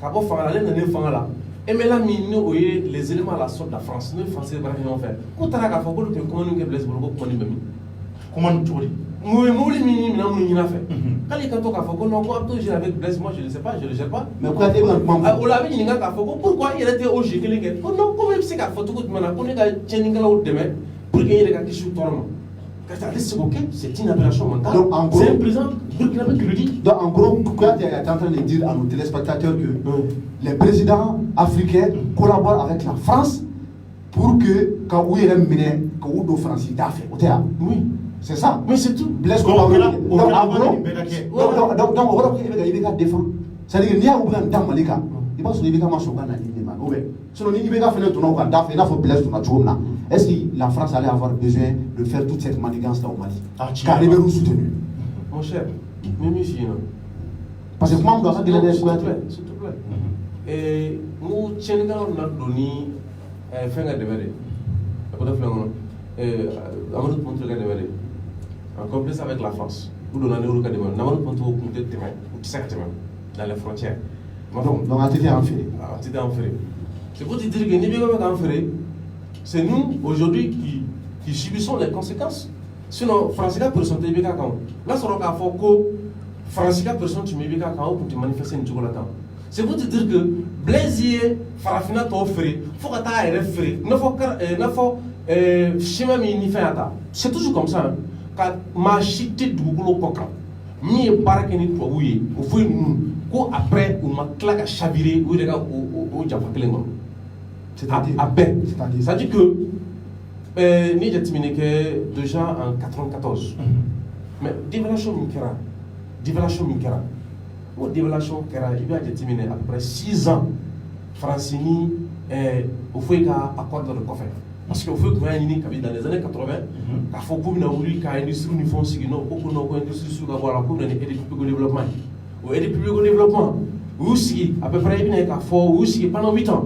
Speaker 2: Quand on fait la et mais là, les éléments à la sorte de la France, nous, les Français, ils vont faire. Quand on a un café, comment nous Blaise
Speaker 1: comment tu dis
Speaker 2: moi, fait. Quand il y a un café, avec Blaise, moi je ne sais pas, je ne le gère pas.
Speaker 3: Mais pourquoi tu
Speaker 2: as pourquoi il était au G. Comment c'est qu'à photo que tu m'as dit, pour qu'il y ait des questions c'est une aberration mentale. C'est un président burkinabé qui le dit.
Speaker 3: Donc en gros, Kouyaté est en train de dire à nos téléspectateurs que les présidents africains collaborent avec la France pour que quand vous êtes mené, quand vous êtes français, oui, c'est ça.
Speaker 2: Mais c'est tout.
Speaker 3: Blaise Compaoré. Donc en gros, donc voilà qu'il va défendre. C'est-à-dire qu'il y a un temps malika. Il va se lever comme un chocolat dans l'île. Sinon, il va faire le tournoi quand il faut Blaise Compaoré. Est-ce que la France allait avoir besoin de faire toute cette manigance là au Mali car les Belous soutenu.
Speaker 2: Mon cher, même ici,
Speaker 3: parce que comment on doit faire des
Speaker 2: s'il te plaît. Et nous, Tchénégal, on a donné fin à démarrer. Amadou Ponto a démarré. En complice avec la France. Pour donner un euro à démarrer. Amadou Ponto a compté témoin, ou 5 témoins, dans les frontières.
Speaker 3: Donc, on a été enferré.
Speaker 2: C'est pour te dire que nous sommes enferrés. C'est nous, aujourd'hui, qui subissons les conséquences. Sinon, Français, personne ne peut quand. Là, c'est un faut que Français, personne ne peut quand pour te manifester une chocolat. C'est pour te dire que Blaisier, Farafina, t'as offert, faut que tu aies offert. Il faut schéma miniféata. C'est toujours comme ça. Quand ma chité du boulot coca, mi barakeni toi oui, au fond nous, quoi après on m'a claqué à chavirer ou au Japon. C'est-à-dire que nous avons terminé déjà en 1994. Mais dévaluation Minkera, il va terminer à peu près 6 ans. Francini, au fait qu'à accorder le coffre. Parce qu'au fait que dans les années 80, il faut que nous ayons une industrie uniforme, beaucoup d'industries sur la voie, pour aider le développement. Ou aider le développement. Aussi, à peu près, il faut pendant 8 ans.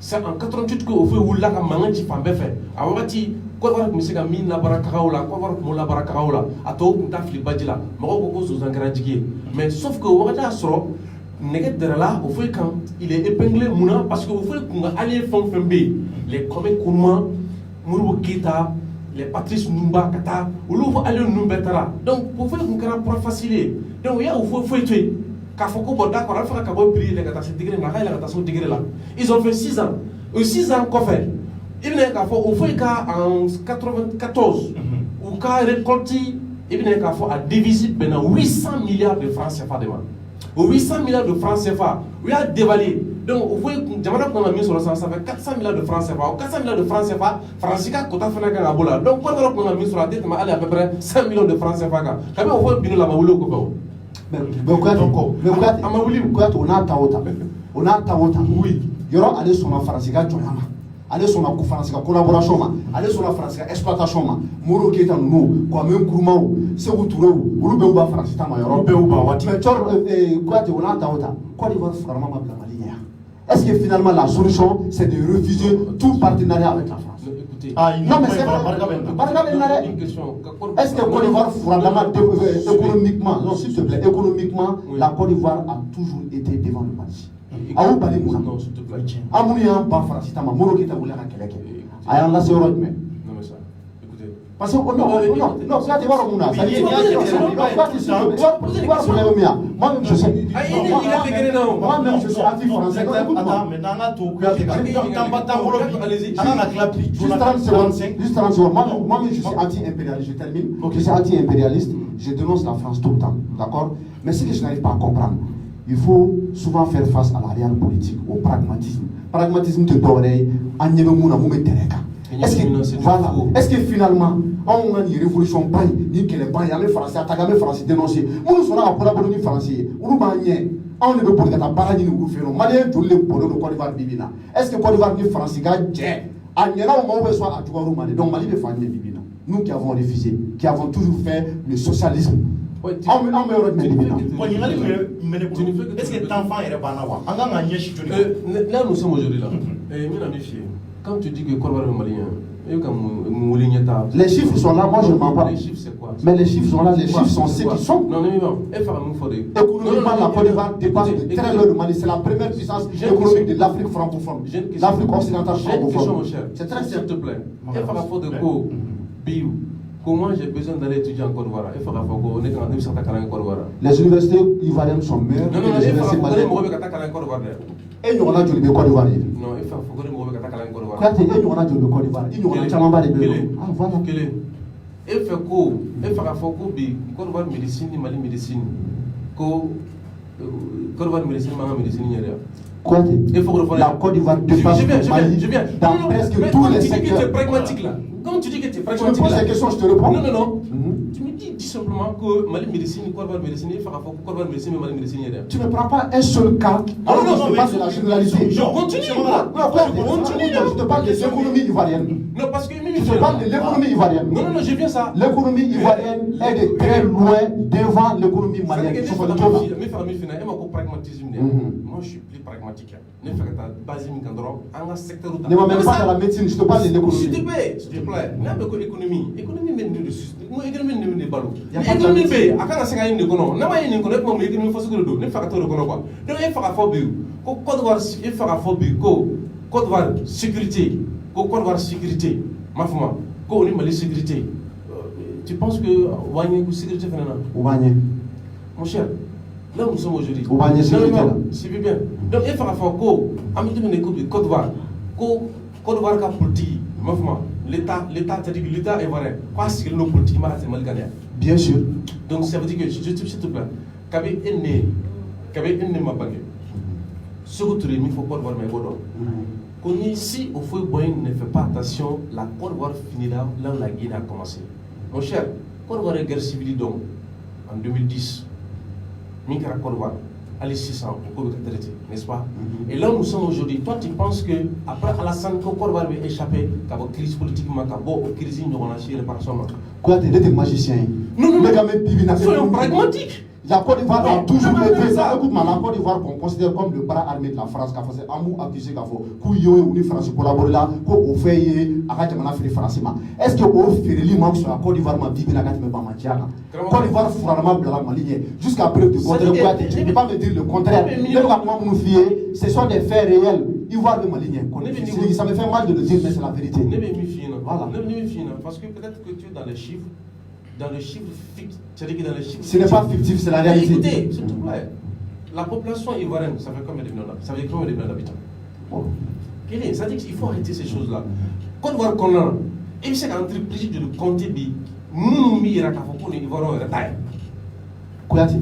Speaker 2: C'est en 88 que au fait où là quand mangan ci fambe fait a wati ko war ko sega min la baraka hawla ko war ko la baraka hawla ato ko tafli badila mako ko so zangara jigi mais sauf que wakati asro neget de là au fait quand il est épinglé mouna parce que au fait qu'on a allé fond fembe les comme comment Mourou Kita les Patrice Numba Kata ou l'ouvre aller Numbetara donc au fait qu'on a pour faciliter donc il y a au fait tuer. Ils ont fait 6 ans. 6 ans qu'on fait. Il n'y a qu'à faire au fait qu'en 94, ou qu'à récolter, il n'y a qu'à faire à diviser 800 milliards de francs CFA de mal. 800 milliards de francs CFA, il a dévalué. Donc, vous voyez, on a mis sur le sens, ça fait 400 milliards de francs CFA. 400 milliards de francs CFA, Francisca, quand on fait un bola. Donc, quand on a mis sur la tête, on a à peu près 5 millions de francs CFA. Quand même, on voit bien la maoulou.
Speaker 3: Mais on a Taota. Oui. Il y aura aller sur la Francisca, aller sur la Francisca collaboration, aller sur la Francisca exploitation. Moro Keta nous, quoi même Kourmao, c'est où tout le monde, ou Francisca, mais quoi, on a Taota. Quoi, il va vraiment ma ligne. Est-ce que finalement la solution c'est de refuser tout partenariat avec la France? Non mais c'est vrai.
Speaker 2: Une question.
Speaker 3: Est-ce que Côte d'Ivoire économiquement, non s'il te plaît, économiquement, la Côte d'Ivoire a toujours été devant le Mali.
Speaker 2: Non, s'il te plaît.
Speaker 3: Amounian pas France, t'as Moro qui t'a voulu la Québec. Ayant la c'est heureux mais.
Speaker 2: Non mais ça. Écoutez.
Speaker 3: Parce que non, Côte d'Ivoire on a. Moi-même je sais. Moi-même je suis anti-français. Juste 30 secondes. Moi-même je suis anti-impérialiste. Je termine. Je suis anti-impérialiste. Je dénonce la France tout le temps. D'accord? Mais ce que je n'arrive pas à comprendre, il faut souvent faire face à la réelle politique, au pragmatisme. Pragmatisme de Doré, Agnemouna Moumetereka. Est-ce que finalement, on a une révolution, ni qu'elle est pas, il y a les Français, attaquer les Français, dénoncer. Nous sommes là pour la Pologne française. On ne peut pas parler de nous faire. Malien, tous les Polonais de Côte d'Ivoire, Bibina. Est-ce que Côte d'Ivoire ni français, Agnella, on va soit à Touarou Mali. Donc Mali, les familles Bibina. Nous qui avons refusé, qui avons toujours fait le socialisme.
Speaker 1: Est-ce que l'enfant est
Speaker 2: là, nous sommes aujourd'hui là. Quand tu dis que Corba est malien,
Speaker 3: les chiffres sont là, moi je ne mens pas.
Speaker 2: Les chiffres c'est quoi?
Speaker 3: Mais les chiffres sont là, les chiffres sont ceux qui sont.
Speaker 2: Non, économiquement,
Speaker 3: la Côte d'Ivoire dépasse de très loin le Mali. C'est la première puissance économique de l'Afrique francophone. L'Afrique occidentale francophone.
Speaker 2: C'est très simple, s'il te plaît. Et par rapport de quoi, Biou, comment j'ai besoin d'aller étudier en Côte d'Ivoire? Il faut qu'on est dans une certaine Côte d'Ivoire.
Speaker 3: Les universités ivoiriennes sont meilleures.
Speaker 2: Non,
Speaker 3: les universités maliennes. Et nous on a du Côte d'Ivoire.
Speaker 2: Non, il faut qu'on ait Côte d'Ivoire.
Speaker 3: Quand il y a du Côte d'Ivoire, il y a Tchamamba de Bélo. Ah voilà.
Speaker 2: Il faut qu'on ait Côte d'Ivoire médecine, Mali médecine. Côte d'Ivoire médecine, Mali médecine.
Speaker 3: La Côte d'Ivoire dépasse le Mali dans presque tous les secteurs.
Speaker 2: Tu es pragmatique là. Quand tu dis que tu es pragmatique,
Speaker 3: tu me poses la question, je te réponds.
Speaker 2: Non. Tu me dis simplement que Mali médecine, Côte d'Ivoire médecine, il faut qu'on Côte d'Ivoire médecine, Mali médecine.
Speaker 3: Tu ne prends pas un seul cas. Alors non, je parle de la généralité.
Speaker 2: Je continue.
Speaker 3: Je te parle de l'économie ivoirienne.
Speaker 2: Non, parce que
Speaker 3: je te parle de l'économie ivoirienne.
Speaker 2: Non, j'ai bien ça.
Speaker 3: L'économie ivoirienne est de très loin devant l'économie malienne.
Speaker 2: Moi, je suis plus pragmatique. Ne fais pas base en secteur.
Speaker 3: Ne m'amène pas dans la médecine, je te parle de l'économie.
Speaker 2: S'il te plaît. L'économie. L'économie mène de ballot. L'économie fait. À quand c'est une économie. N'a pas une économie pour l'économie faut se le donner. Ne fais pas tout le quoi. Donc il faut avoir but. Côte d'Ivoire, il faut avoir but. Côte d'Ivoire sécurité. Côte d'Ivoire sécurité. Ma femme. Côte d'Ivoire sécurité. Tu penses que Wagner ou sécurité finalement?
Speaker 3: Wagner.
Speaker 2: Mon cher. Là où nous sommes aujourd'hui. C'est bien. Donc il faut avoir Côte d'Ivoire. Côte d'Ivoire qui a politique. Ma femme. L'État, c'est-à-dire que l'État est vrai. Quoi, c'est que nos politiques, c'est mal gagné.
Speaker 3: Bien sûr.
Speaker 2: Donc ça veut dire que, s'il te plaît, Kabé est né ma bague. Ce que tu as mis, il faut pas voir mes godons. Si au feu Boeing ne fait pas attention, la Côte d'Ivoire finira là où la Guinée a commencé. Mon cher, Côte d'Ivoire est guerre civile donc, en 2010. Minkara Côte d'Ivoire, allez 600, on peut traiter, n'est-ce pas? Et là où nous sommes aujourd'hui, toi tu penses que après Alassane, Côte d'Ivoire va échapper à la crise politique, à la crise de la réparation?
Speaker 3: Quoi, tu es des magiciens?
Speaker 2: Non. Soyons pragmatiques.
Speaker 3: La Côte d'Ivoire a toujours été ça. Écoute-moi, la Côte d'Ivoire qu'on considère comme le bras armé de la France, qui a fait un mot accusé, qui a fait Kouyo et Ouni France collaborer là, qu'on fait Agathe fait français. Est-ce que au Ferreli, moi, sur la Côte d'Ivoire, m'a dit que la Côte d'Ivoire, fouramment, blanc, maligne. Jusqu'à preuve du contraire, tu ne peux pas me dire le contraire. Même quand moi, nous fier, ce sont des faits réels. Ivoire de maligne. Ça me fait mal de le dire, mais c'est la vérité.
Speaker 2: Voilà. Parce que peut-être que tu es dans les chiffres. Dans les chiffres fictifs, c'est-à-dire que dans les chiffres.
Speaker 3: Ce n'est pas fictif, c'est la réalité.
Speaker 2: Écoutez, s'il te plaît, la population ivoirienne, ça fait combien de millions d'habitants? Ça dit qu'il faut arrêter ces choses-là. Quand on voit qu'on a, et c'est qu'entreprise de compter, nous, nous, nous, nous, nous, nous, nous, nous, nous, nous, nous,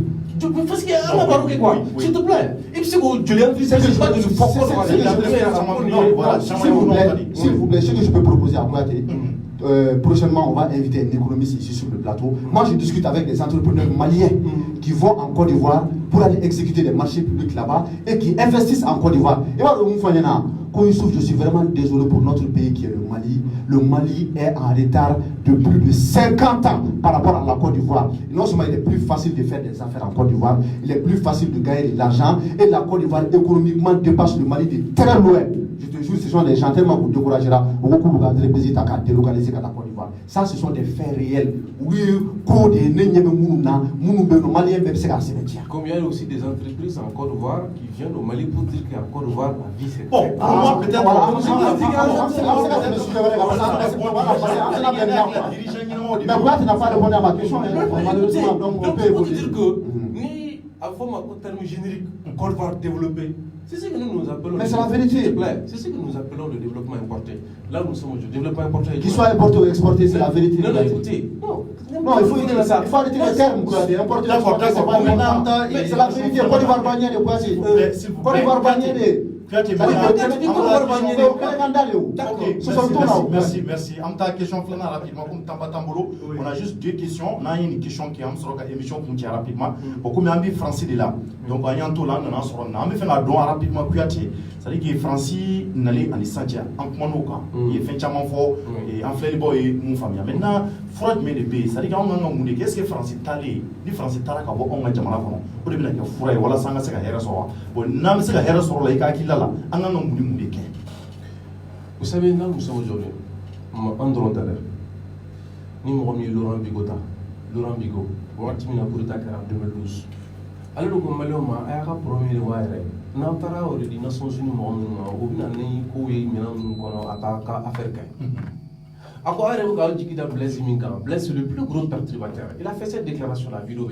Speaker 2: Parce qu'il y a un baroque quoi. S'il te plaît. Et puis c'est que Julien, c'est pas de nous forcer.
Speaker 3: S'il vous plaît, ce que je peux proposer à Kouyaté, prochainement on va inviter un économiste ici sur le plateau. Moi je discute avec des entrepreneurs maliens qui vont en Côte d'Ivoire pour aller exécuter des marchés publics là-bas et qui investissent en Côte d'Ivoire. Et voilà, je suis vraiment désolé pour notre pays qui est le Mali. Le Mali est en retard de plus de 50 ans par rapport à la Côte d'Ivoire. Non seulement il est plus facile de faire des affaires en Côte d'Ivoire, il est plus facile de gagner de l'argent et la Côte d'Ivoire économiquement dépasse le Mali de très loin. Je te jure, ce sont des gens tellement vous découragera. Beaucoup vous gardez plaisir à délocaliser la Côte d'Ivoire. Ça, ce sont des faits réels. Oui, Côte d'Ivoire, Maliens même c'est un cimetière.
Speaker 2: Comme il y a aussi des entreprises en Côte d'Ivoire qui viennent au Mali pour dire qu'en Côte d'Ivoire, la vie c'est.
Speaker 1: Bon, pour moi, peut-être.
Speaker 3: Mais pourquoi tu n'as pas répondu à ma question?
Speaker 2: Donc, je peux dire que, ni avant ma terme générique, Côte d'Ivoire développée, c'est ce que nous appelons.
Speaker 3: Mais c'est la vérité.
Speaker 2: C'est ce que nous appelons le développement importé. Là, nous sommes aujourd'hui. Développement importé.
Speaker 3: Qu'il soit importé ou exporté, c'est la vérité.
Speaker 2: Non, écoutez. Non,
Speaker 3: il faut arrêter les termes. Importer, exporter, c'est pas important. C'est la vérité. Côte d'Ivoire bagnée de quoi c'est? Côte d'Ivoire bagnée de.
Speaker 1: Merci. On a question rapidement. On a juste deux questions. On a une question qui est une émission rapidement. Beaucoup de Francis de là. Donc, on a un tour là. On a fait la don rapidement. C'est-à-dire que Francis n'allait en Santia. En Kumanoka. Il fait un fort. Et en fait, il y a une famille. Maintenant, Froid mais le pays. C'est-à-dire qu'on a un monde. Qu'est-ce que Francis Talé? Ni Francis Tala quand on a Jamala. Pour le bien que Froid voilà sans se faire recevoir. Bon, n'am se faire recevoir là.
Speaker 2: Vous savez, là nous sommes aujourd'hui, en Drondalère, nous avons mis Laurent Bigota. Laurent Bigot, on a mis la Pourta en 2012. Alors, le Malais m'a un premier voyage. Nous avons dit Nations Unies, nous avons affaire. À quoi Blaise est le plus gros perturbateur. Il a fait cette déclaration à la vidéo.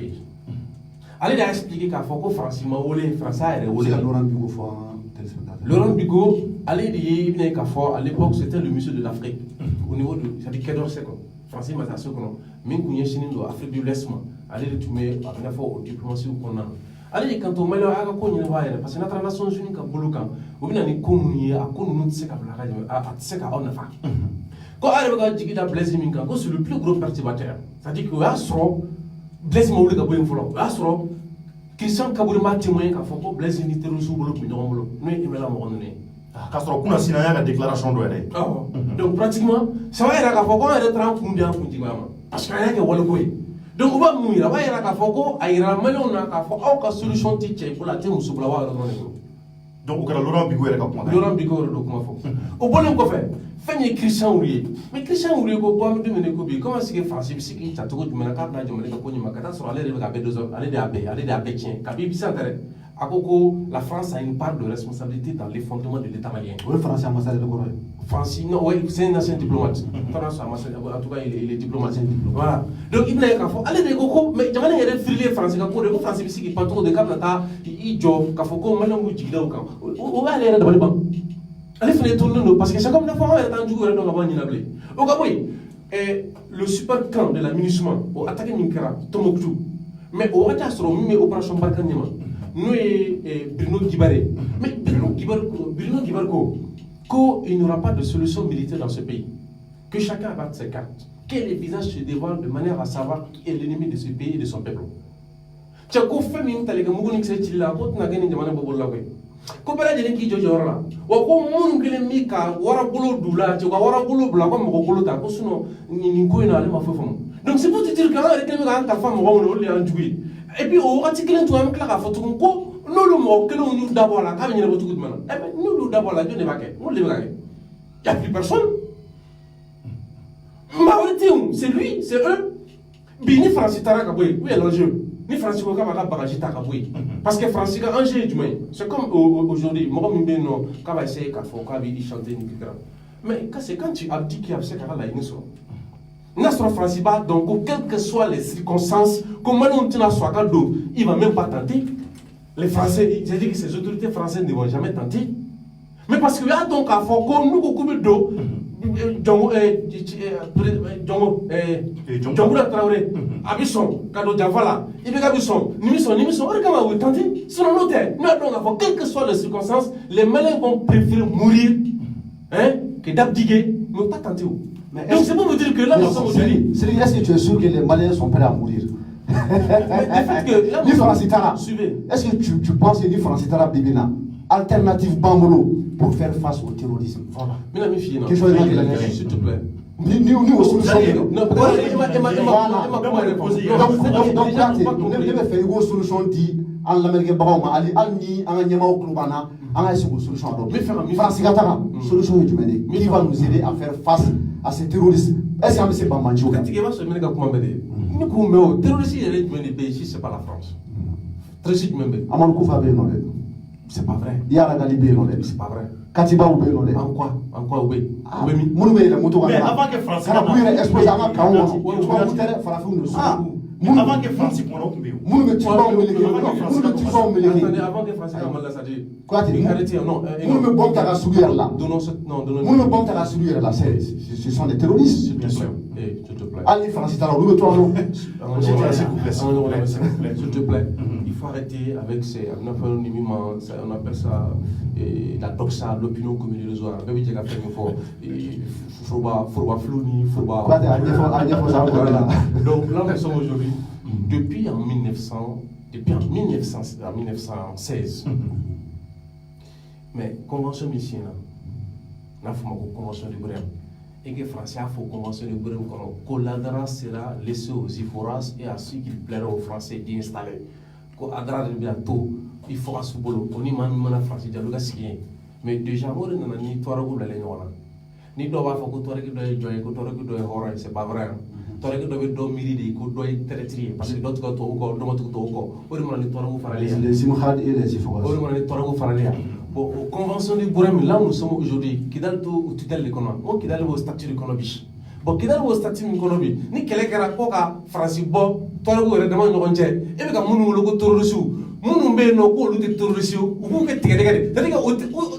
Speaker 2: Allez expliquer qu'à Foko, France, il m'a volé, France,
Speaker 3: Laurent Bigot.
Speaker 2: Laurent Bigot, allez dire qu'à l'époque, c'était le monsieur de l'Afrique. Au niveau de. C'est-à-dire qu'il y a des secondes. Français, mais à ce qu'on a. Même quand il y a Afrique du l'Est, allez le tuer à la fois aux diplomaties qu'on a. Allez, quand on met le Hagaco, parce que notre Nations Unies, quand Bolukan, ou bien les communiés, à Konou, c'est qu'à on a fait. Quand on regarde Jigida Blaise Minka, c'est le plus gros perturbateur. C'est-à-dire que Astro, Blaise Maouli Gabouen Folo, Astro, Christian Kabourima témoigne qu'à Foko, Blaise Nitero sous Bolo, nous et Mela Moronné.
Speaker 1: Castro Kuna Sina la déclaration de l'année.
Speaker 2: Donc pratiquement, ça va être à Foko, elle est 30 combien parce qu'il y a que Wallokoy. Donc on va mourir, va y aller à Foko, à Iramelo, on a aucune solution teacher pour la terre sous Blawa.
Speaker 1: Donc, au cas Laurent Bigot est comme
Speaker 2: Laurent Bigot est comme ça. Au bon nom qu'on fait, fait Christian Ourier. Mais Christian Ourier, comment est-ce que Francis, si tu as tout le monde, la France a une part de responsabilité dans l'effondrement de l'État malien.
Speaker 3: Oui, France a ambassadeur de Corée.
Speaker 2: France, non, oui, c'est un ancien diplomate. France, en tout cas, il est diplomate. Voilà. Donc, il n'a qu'à faire. Allez, les gokos, mais j'en ai un filet français. Quand on France, qui pas trop de cap, il joue, qu'à faire comme malin ou jigda ou quand. On va aller dans le banc. Allez, faire tourner nous, parce que c'est comme la fois, on est en jour, on va venir l'appeler. Au Gaboué, le super camp de la MINUSMA, au attaqué Ninkara, Tomoktu. Mais au Ratastro, mais opération Balkanima. Nous et Bruno Guibaré. Mais Bruno Guibarco, qu'il n'y aura pas de solution militaire dans ce pays. Que chacun abatte ses cartes. Que les visages se dévoilent de manière à savoir qui est l'ennemi de ce pays et de son peuple. Tu as fait une telle que Mougonik s'est dit là, quand tu n'as gagné de manière pour la way. Comment est-ce que tu as là? Ou comment est-ce que tu as Warabolo Doula, tu as Warabolo Bla, comme Robolota, parce que nous n'avons pas de donc c'est pour te dire que quand ta femme va en jouer. Et puis au article tu as mis la photo ko nous le mot que nous d'abord là quand il y a beaucoup de mal. Eh ben nous d'abord là Dieu ne va pas. Nous le va. Il y a plus personne. C'est lui, c'est eux. Bini Francis Taraka boy. Oui, l'enjeu. Ni Francis Koka va bagager ta boy. Parce que Francis a enjeu du moins. C'est comme aujourd'hui, moi même non, quand va essayer qu'à faut qu'à il chanter ni quelque. Mais c'est quand tu abdiques à ce qu'à la initiation. Nasro Franciba, donc, quelles que soient les circonstances, comment on tient à soi, il ne va même pas tenter. Les Français, j'ai dit que ces autorités françaises ne vont jamais tenter. Mais parce qu'il y a donc à Foko, nous, beaucoup d'eau, Djongoula Traoré, Abisson, Kado Diavala, Ibeka Bisson, Nimisson, regarde où tenter. Sinon, nous avons, quelles que soient les circonstances, les Maliens vont préférer mourir que d'abdiguer, mais pas tenter. Donc, c'est pour vous dire que là, nous sommes aujourd'hui.
Speaker 3: Est-ce que tu es sûr que les Maliens sont prêts à mourir? Ni Francitara, est-ce que tu penses que ni Francitara Bibina, alternative Bambolo pour faire face au terrorisme?
Speaker 2: Voilà. Mais s'il te plaît.
Speaker 3: Ni aux solutions.
Speaker 2: Non,
Speaker 3: solution dit en l'Amérique Baroma, Ali Alni, en Yamao Klubana, en une solution adoptée. Francitara, solution est humaine. Qui va nous aider à faire face à ces terroristes? Est-ce que c'est pas Manchou?
Speaker 2: Nous terroristes, c'est pas la France. C'est pas vrai. C'est pas vrai.
Speaker 3: Katiba ou
Speaker 2: en quoi oui.
Speaker 1: Mais avant que France avant que France
Speaker 3: ce sont des terroristes.
Speaker 2: Bien sûr.
Speaker 3: Allez, France,
Speaker 2: s'il te plaît, il faut arrêter avec ces. On appelle ça la doxa, l'opinion commune des réseaux. Donc là, nous sommes aujourd'hui, depuis en 1916. Mais convention mission là, convention de Brême. Et que Français a fait convention de Brême que l'adra sera laissé aux Iforas et à ceux qui plaira aux Français d'y installer. Que l'adra de bientôt, il faudra sous bolo. On y m'a Français dialogue signé. Mais déjà, on a ni toi ou la ligne. Ni doit avoir que toi qui doit jouer, que toi qui doit horror, c'est pas vrai. Toi qui doit dormir, que doit être parce que d'autres gars au corps,
Speaker 3: les Simhad et les Iforas.
Speaker 2: Bon, convention de Brême, là où nous sommes aujourd'hui, qui date au tutel de l'économie, qui date au statut de l'économie. Bon, qui date au statut de l'économie, ni quel est le cas français, bon, toi, vous avez demandé un et bien, mon logo terroriste, mon béno, ou le terroriste, ou vous qui êtes regardé. C'est-à-dire que,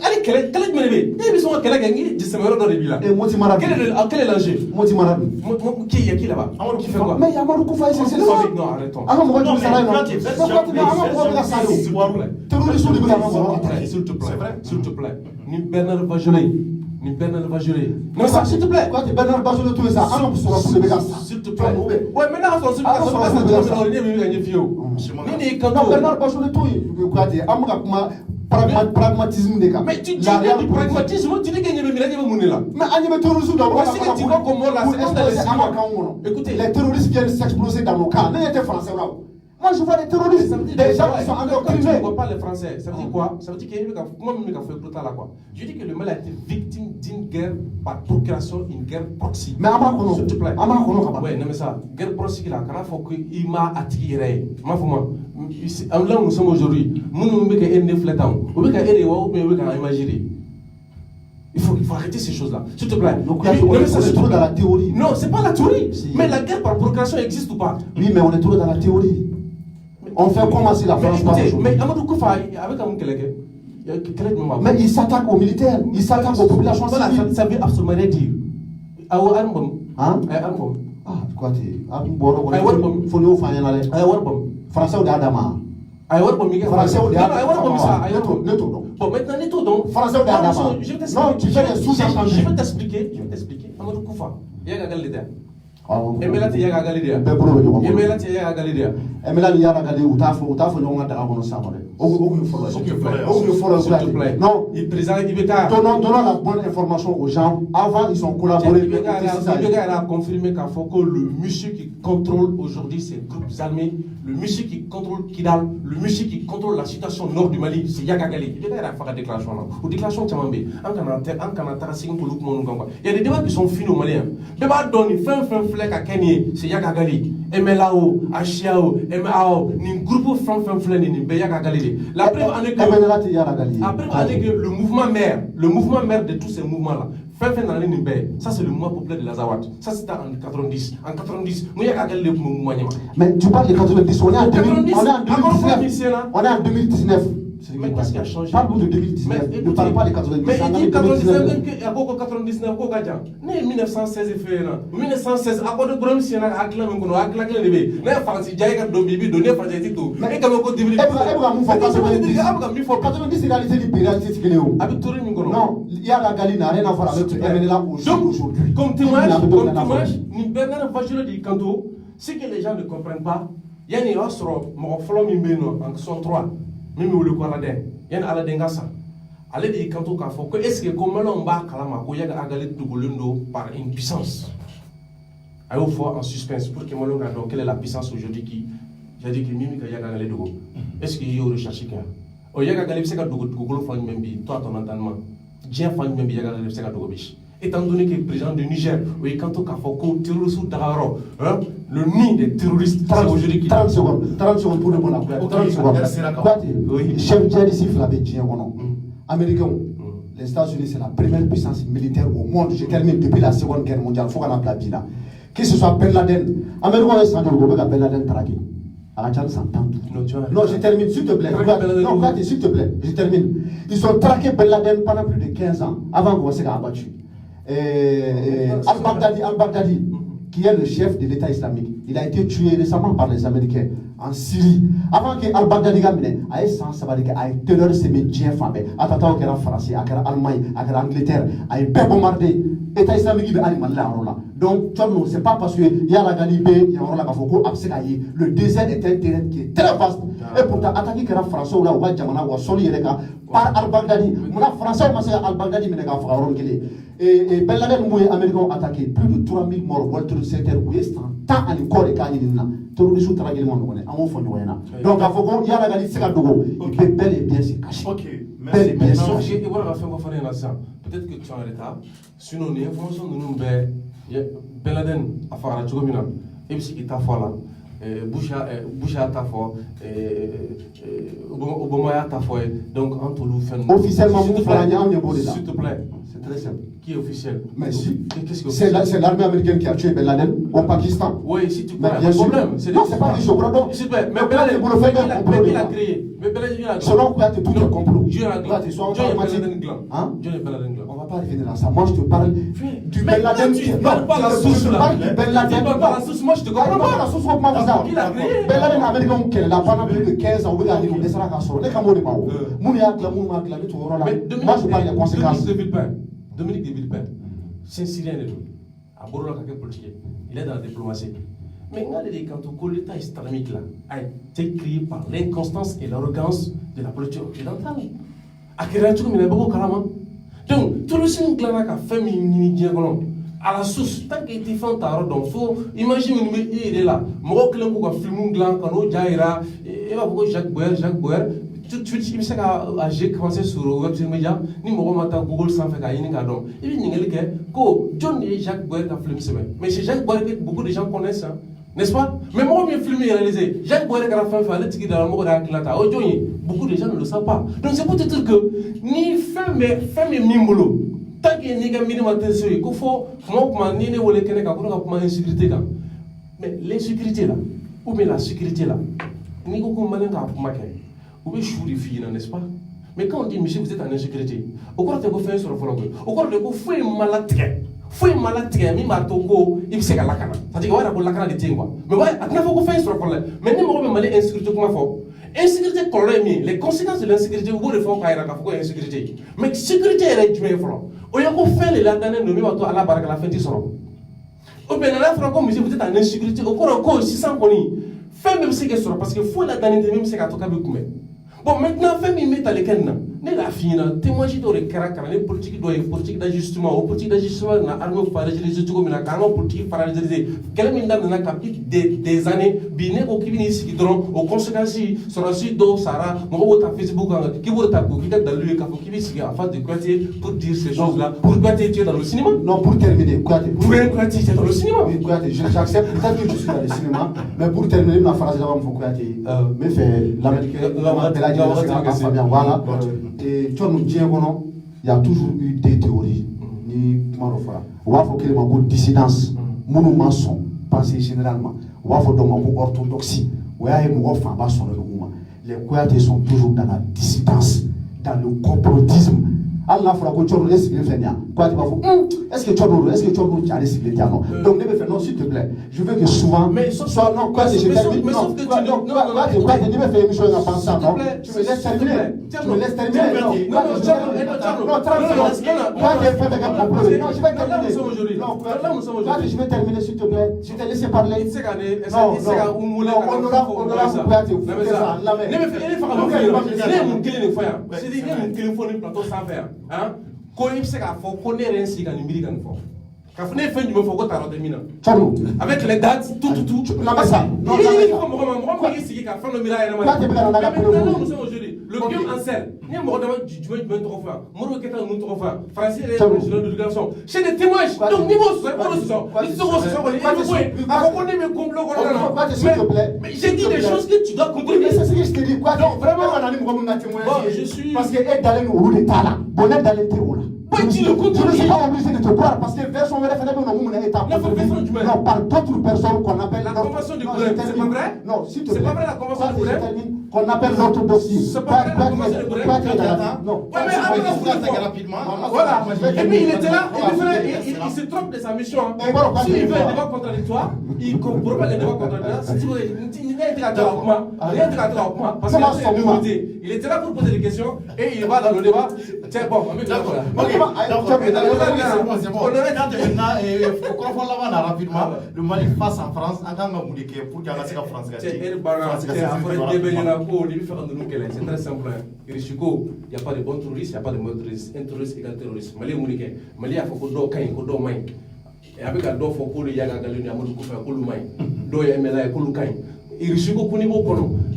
Speaker 2: allez, quel est le bébé? Et puis, son quel est gagné, je sais pas dans les villas.
Speaker 3: Et moi, tu m'as
Speaker 2: quel est l'enjeu?
Speaker 3: Moi, tu m'as
Speaker 2: qui y a qui là-bas?
Speaker 3: Qui fait quoi? Mais il y a Marou Koufa, c'est ça.
Speaker 2: Non, arrêtons.
Speaker 3: Ah non, moi, je
Speaker 2: s'il te plaît. Ni Bernard Bajolet. Non, ça, s'il te plaît.
Speaker 3: Quoi, Bernard Bajolet, tout ça. Ah non,
Speaker 2: s'il te plaît. Ouais, maintenant, on
Speaker 3: Bernard Bajolet, tout. Pragmatisme des cas.
Speaker 2: Mais tu dis du pragmatisme, tu dis qu'il y a des là.
Speaker 3: Mais il y a des terroristes dans nos
Speaker 2: cas. Écoutez,
Speaker 3: les terroristes viennent s'exploser dans nos cas. Il y a des Français là. Moi je vois des terroristes, des gens qui sont endoctrinés.
Speaker 2: Tu ne vois pas les Français. Ça veut dire quoi? Ça veut dire qu'il y a eu quoi? Je dis que le mal a été victime d'une guerre par procuration, une guerre proxy.
Speaker 3: Mais
Speaker 2: s'il te plaît. Oui, non mais ça, guerre proxy là, quand il faut qu'il m'a attiré. Là où nous sommes aujourd'hui, nous ne pouvons pas flétan. Nous ne pouvons pas imaginer. Il faut arrêter ces choses-là. S'il te plaît.
Speaker 3: Donc, on est trop dans la théorie.
Speaker 2: Non, c'est pas la théorie. Mais la guerre par procuration existe ou pas?
Speaker 3: Oui, mais on est trop dans la théorie. On fait commencer la France par aujourd'hui.
Speaker 2: Mais Amadou Koufa, avec un collègue,
Speaker 3: mais il s'attaque aux militaires, il s'attaque aux populations civiles.
Speaker 2: Ça veut absolument rien dire.
Speaker 3: Hein? Ah, quoi tu faut nous faire un Français ou d'Adama. Français ou d'Adama.
Speaker 2: Bon, maintenant, donc.
Speaker 3: Français ou d'Adama. Non, tu fais des sous-entendus.
Speaker 2: Je vais t'expliquer. Amadou Koufa, il y a un gars
Speaker 3: Emela
Speaker 2: ti yaga galidea.
Speaker 3: Emela ti yaga galidea. Emela ni yaga galidea utafo nyonga daga kono samore. Non,
Speaker 2: il présente Ibeka.
Speaker 3: Donnons la bonne information aux gens. Avant, ils ont collaboré.
Speaker 2: Ibeka a confirmé qu'à Foko, le monsieur qui contrôle aujourd'hui ces groupes armés, le monsieur qui contrôle Kidal, le monsieur qui contrôle la situation nord du Mali, c'est Yaga Gali. Ibeka a fait la déclaration là. Ou déclaration Tchamambe. Il y a des débats qui sont finis au Malien. Débat donne fin à Kenya, c'est Yagagali, MLAO, Achiao, MAO, ni groupe Franc-Franc-Flan, ni Yagagali. La preuve en est que le mouvement mère de tous ces mouvements-là, ça c'est le mouvement populaire de l'Azawad. Ça c'était en 90. En 90, nous Yagagali le mouvement.
Speaker 3: Mais tu parles de 90, on est en 2019.
Speaker 2: Mais qu'est-ce qui a changé?
Speaker 3: Parle-nous de 2019. Ne parle pas des 99.
Speaker 2: Mais il dit 99, il y a 99, il y a 1916, 1916, à quoi de problème si on a acclamé, on a acclamé les bébés. Mais France, il y a un domibi, donné par les titres. Mais quand on dit, il faut
Speaker 3: 90 réalité libéralité, c'est que Léo. Non, il y a la galine, rien à voir avec ce qui est là aujourd'hui.
Speaker 2: Comme témoignage, ni Bernard Vacholo dit Kanto, ce que les gens ne comprennent pas, il y a une autre, mon flot mimbeno en 63, même où le Kwaladin, il y a un Aladengasa. Allez dire Kanto Kafo, est-ce que comme l'on bat Kalama, il y a un galet de Bolundo par une puissance? Il faut en suspense pour que Malon a donc quelle est la puissance aujourd'hui qui, j'ai dit que Mimi Kaya Galé de Go. Est-ce qu'il y a eu recherche quelqu'un? Oh, il y a un galet de Google Fan Membi, toi ton entendement. J'ai Fan Membi, il y a un galet de Gobish. Étant donné que le président du Niger, oui, quand on a fait terroriste d'Aro, le nid des terroristes,
Speaker 3: 30 secondes pour répondre à 30 secondes. Chef djihadiste Flabé Américain, les États-Unis, c'est la première puissance militaire au monde. Je termine depuis la Seconde Guerre mondiale. Il faut qu'on a plaqué là. Que ce soit Ben Laden, Américain, c'est un Ben Laden traqué. Non, je termine, s'il te plaît. Non, s'il te plaît, je termine. Ils ont traqué Ben Laden pendant plus de 15 ans avant qu'on s'est abattu. Al-Baghdadi, qui est le chef de l'État islamique, il a été tué récemment par les Américains en Syrie. Avant que Al-Baghdadi gamine, a eu sans savoir que a été l'heure de médias fameux. Attends, qu'il y a Français, qu'il y a Allemagne, qu'il y a Angleterre, a eu bombardé l'État islamique qui a animé là. Donc, c'est pas parce qu'il y a la Galibé, il y a un rôle à Foko, le désert est un terrain qui est très vaste. Et pourtant, attaquer que la France ou la Ouadjamana ou Soli par Al-Baghdadi, mon français, on m'a Al-Baghdadi, mais et Ben Laden mouillé américain attaqué plus de 3000 morts World Trade Center où il est tant à l'école et quand il est là terroriste traqué le monde on a fond donc à Foko il y a la Galicie à Dogo il peut bel et bien se cacher bel et bien se cacher
Speaker 2: et voilà la fin qu'on ferait là ça peut-être que tu es en retard sinon les informations de nous Ben Laden a fait la chocomina et puis il t'a fait là Boucha t'a fait Obama t'a fait donc entre nous
Speaker 3: officiellement s'il
Speaker 2: te plaît
Speaker 3: c'est très simple.
Speaker 2: Qui est officiel?
Speaker 3: Mais si. C'est l'armée américaine qui a tué Ben Laden au Pakistan.
Speaker 2: Oui, si tu peux. Il y a un problème.
Speaker 3: Non, c'est pas du chocolat.
Speaker 2: Mais Ben Laden, il a créé. Mais Ben Laden, il a créé.
Speaker 3: Selon quoi tu tout un complot.
Speaker 2: Dieu a gland. Dieu n'est pas la gland.
Speaker 3: On va pas revenir à ça. Moi, je te parle du Ben Laden.
Speaker 2: Tu ne parles pas la source là.
Speaker 3: Ben Laden.
Speaker 2: Tu ne parles pas la source. Moi, je te comprends pas.
Speaker 3: La source, comment vous avez?
Speaker 2: Il a créé.
Speaker 3: Ben Laden américain, qui est là pendant plus de 15 ans, vous avez dit qu'on est sur la casserole. Les camerounais, moi, je parle des conséquences.
Speaker 2: Dominique de Villepin, c'est un Syrien de tout. À Borola, politique, il est dans la diplomatie. Mais regardez, quand l'État islamique là, a été créé par l'inconstance et l'arrogance de la politique occidentale. Donc, tout le monde qui a fait à la source, tant qu'il était fait donc faut imaginer il est là. Moi, qui a filmé quand on a Jacques Boer. Tout de suite, il s'est j'ai commencé sur le web média, ni Google sans faire gagner un don. Et puis, il y a John et Jacques Boer qui a filmé. Mais c'est Jacques Boer que beaucoup de gens connaissent, hein, n'est-ce pas? Mais moi, je filmé et réalisé. Jacques Boer qui a fait un petit dans la mort de beaucoup de gens ne le savent pas. Donc, c'est pour te dire que ni femme et mimolo. Tant qu'il y a un minimum de série, qu'il faut, moi, ni ne voulait qu'un pour insécurité. Mais l'insécurité là, ou bien la sécurité là, ni qu'on m'a dit vous pouvez chourifier, n'est-ce pas? Mais quand on dit, monsieur, vous êtes en insécurité, au cours de vous faire sur le forum, au cours de vous faire malade, mais martoko, il s'est à la cana. C'est-à-dire qu'on a pour la cana de Tingwa. Mais ouais, à quoi vous faire sur le forum? Mais nous, on va aller insécurité comme fort. Insécurité, les conséquences de l'insécurité, vous pouvez faire pour insécurité. Mais sécurité est du même front. Au lieu de faire les landanes, nous mettons à la barre à la fin du soir. Au bien, là, franco, monsieur, vous êtes en insécurité, au cours de 600 connis. Fais même ce que ce parce que faut la donner même ce qu'à tout cas. Bon, maintenant, fais-moi mettre à l'écran. Ne la fille, témoignage de caractère, les politiques politique d'ajustement, politique d'ajustement, l'armée paralysée, comme la canon politique paralysée. Quelle mine n'a capté des années, bien au ici qui drôle, aux conséquences, sur la suite d'eau, Sarah, mon Facebook, qui vous tape, qui est dans le qui vit en face de Quartier pour dire ces choses-là. Pour Quartier, tu es dans le cinéma? Non, pour terminer, Quartier. Pour un Quartier, tu es dans le cinéma? Oui, Quartier, j'accepte peut-être que je suis dans le cinéma, mais pour terminer, ma phrase d'avant, il faut Quartier. Mais fait l'Américain, voilà. Et tu nous dis il y a toujours eu des théories. Ni on va faut qu'il y ait une dissidence. Mon maçon, penser généralement. On va faut donc une orthodoxie. On va y avoir
Speaker 3: les Kouyatés sont toujours dans la dissidence, dans le complotisme. Allah fera que tu laisses le faire. Quoi, tu vas faire? Est-ce que tu as laissé le faire? Non. Donc, non, s'il te plaît. Je veux que souvent. Mais soit non, quoi, je termine. Non, quoi, tu me fais une chose en pensant, non? Tu me laisses terminer. Tu me laisses terminer. Non, je vais terminer, s'il te plaît. Je t'ai laissé parler. Non,
Speaker 2: avec les dates, tout. Le game en scène, c'est des témoignages. Donc, mais j'ai dit des choses que tu dois comprendre.
Speaker 3: C'est ce que je te dis. Vraiment, je suis. Parce que est dans le roue de Tala, bonnet dans le terreau là. Je ne suis pas obligé de te croire parce que version non, par d'autres personnes qu'on appelle
Speaker 2: la convention du Courant, c'est pas vrai?
Speaker 3: Non, s'il te plaît.
Speaker 2: C'est pas vrai la convention du Courant?
Speaker 3: Qu'on appelle l'orthodoxie.
Speaker 2: C'est pas vrai la convention du Courant?
Speaker 3: Non.
Speaker 2: Ouais, mais rapidement. Voilà. Et puis il était là, il se trompe de sa mission. S'il veut un débat contradictoire, il propose les débats contradictoires. Parce qu'il était là pour poser des questions et il va dans le débat. Tiens, bon,
Speaker 1: c'est bon. Il faut comprendre là-bas rapidement. Le Mali face en France, en tant que pour qu'il y ait la France.
Speaker 2: C'est très simple. Il n'y a pas de bons terroristes, il n'y a pas de mauvais terroristes. Un terroriste égale terroriste. Mali a fait que d'eau caille, que d'eau main. Et avec la d'eau, il faut que le yaga galune, amadou koufa, que le main. D'eau yamela, que le caille. Il risque qu'on y va.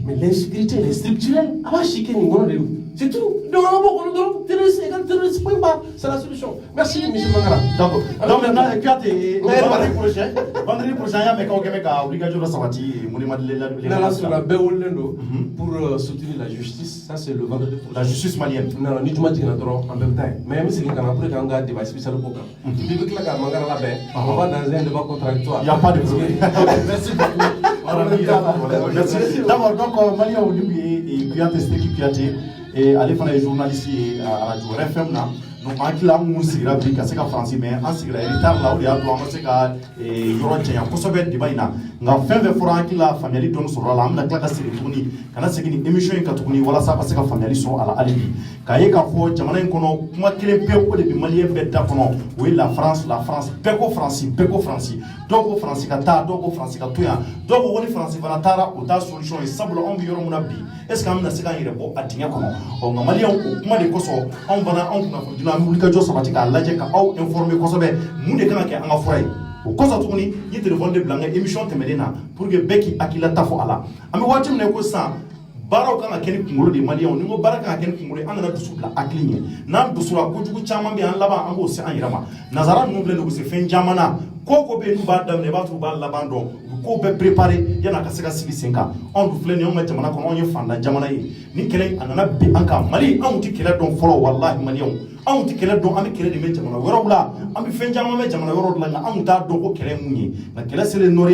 Speaker 2: Mais l'insécurité, elle est structurelle. Ah, chiquer, c'est tout. Donc, terroriste égale terroriste, point bas. C'est la solution. Merci, M. Mangara.
Speaker 1: D'accord. Donc, maintenant, vendredi prochain, il y a une obligation de Sabati,
Speaker 2: pour soutenir la justice. Ça, c'est le vendredi prochain.
Speaker 1: La justice malienne.
Speaker 2: Non, ni du matin, en même temps. Mais même si on a un débat spécial au Boka, on va dans un débat contradictoire.
Speaker 1: Il n'y a pas de problème. Merci beaucoup. Merci. D'abord, donc, Mali a oublié Kouyaté, c'était qui Kouyaté, et allez faire les journalistes à Radio RFM. Donc, en là, on s'est grave qu'à ce qu'en français, mais en s'est grave retard là où il y a droit à ce qu'à Yorantia, pour sauver le débat. Nga fɛn fɛn fɔra hakili la faamuyali dɔɔni sɔrɔ a la an bɛna tila ka segin tuguni ka na segin ni émission in kan tuguni walasa ka se ka faamuyali sɔrɔ a la hali bi k'a ye k'a fɔ jamana in kɔnɔ kuma kelen pewu o de bɛ maliyɛn bɛɛ da kɔnɔ o ye la France bɛɛ ko faransi dɔw ko faransi ka taa dɔw ko faransi ka to yan dɔw ko ni faransi fana taara o t'a solution ye sabula anw bɛ yɔrɔ min na bi est ce que an bɛna se k'an yɛrɛ bɔ a dingɛ kɔnɔ ɔ nka maliyɛnw o kuma de kosɔn anw fana anw kunnafonidila an bɛ wulikajɔ sabati k'a lajɛ ka aw informer kosɛbɛ mun de kan ka kɛ an ka fura ye. O kɔsɔ tuguni ye téléphone de bila n ka émission tɛmɛnen na pour que bɛɛ k'i hakilila ta fɔ a la an bɛ waati min na ko sisan baaraw kan ka kɛ ni kunkolo de maliyɛnw ni n ko baara kan ka kɛ ni kunkolo ye an kana dusu bila hakili ɲɛ n'an dusura kojugu caman bɛ yen an laban an k'o se an yɛrɛ ma nazara ninnu filɛ nin ye u bɛ se fɛn caman na ko bɛ yen n'u b'a daminɛ i b'a sɔrɔ u b'a laban dɔn u bɛ ko bɛɛ préparer yanni a ka se ka sigi sen kan anw dun filɛ nin ye anw ka jamana kɔnɔ anw ye fantan jamana ye ni kɛlɛ a nana bin an kan Mali anw tɛ kɛlɛ dɔn fɔlɔ walahi maliyɛnw anw tɛ kɛlɛ dɔn an bɛ kɛlɛ de mɛn jamana wɛrɛw la an bɛ fɛn caman mɛn jamana wɛrɛw la nka anw t'a dɔn ko kɛlɛ ye mun ye nka kɛlɛ selen nord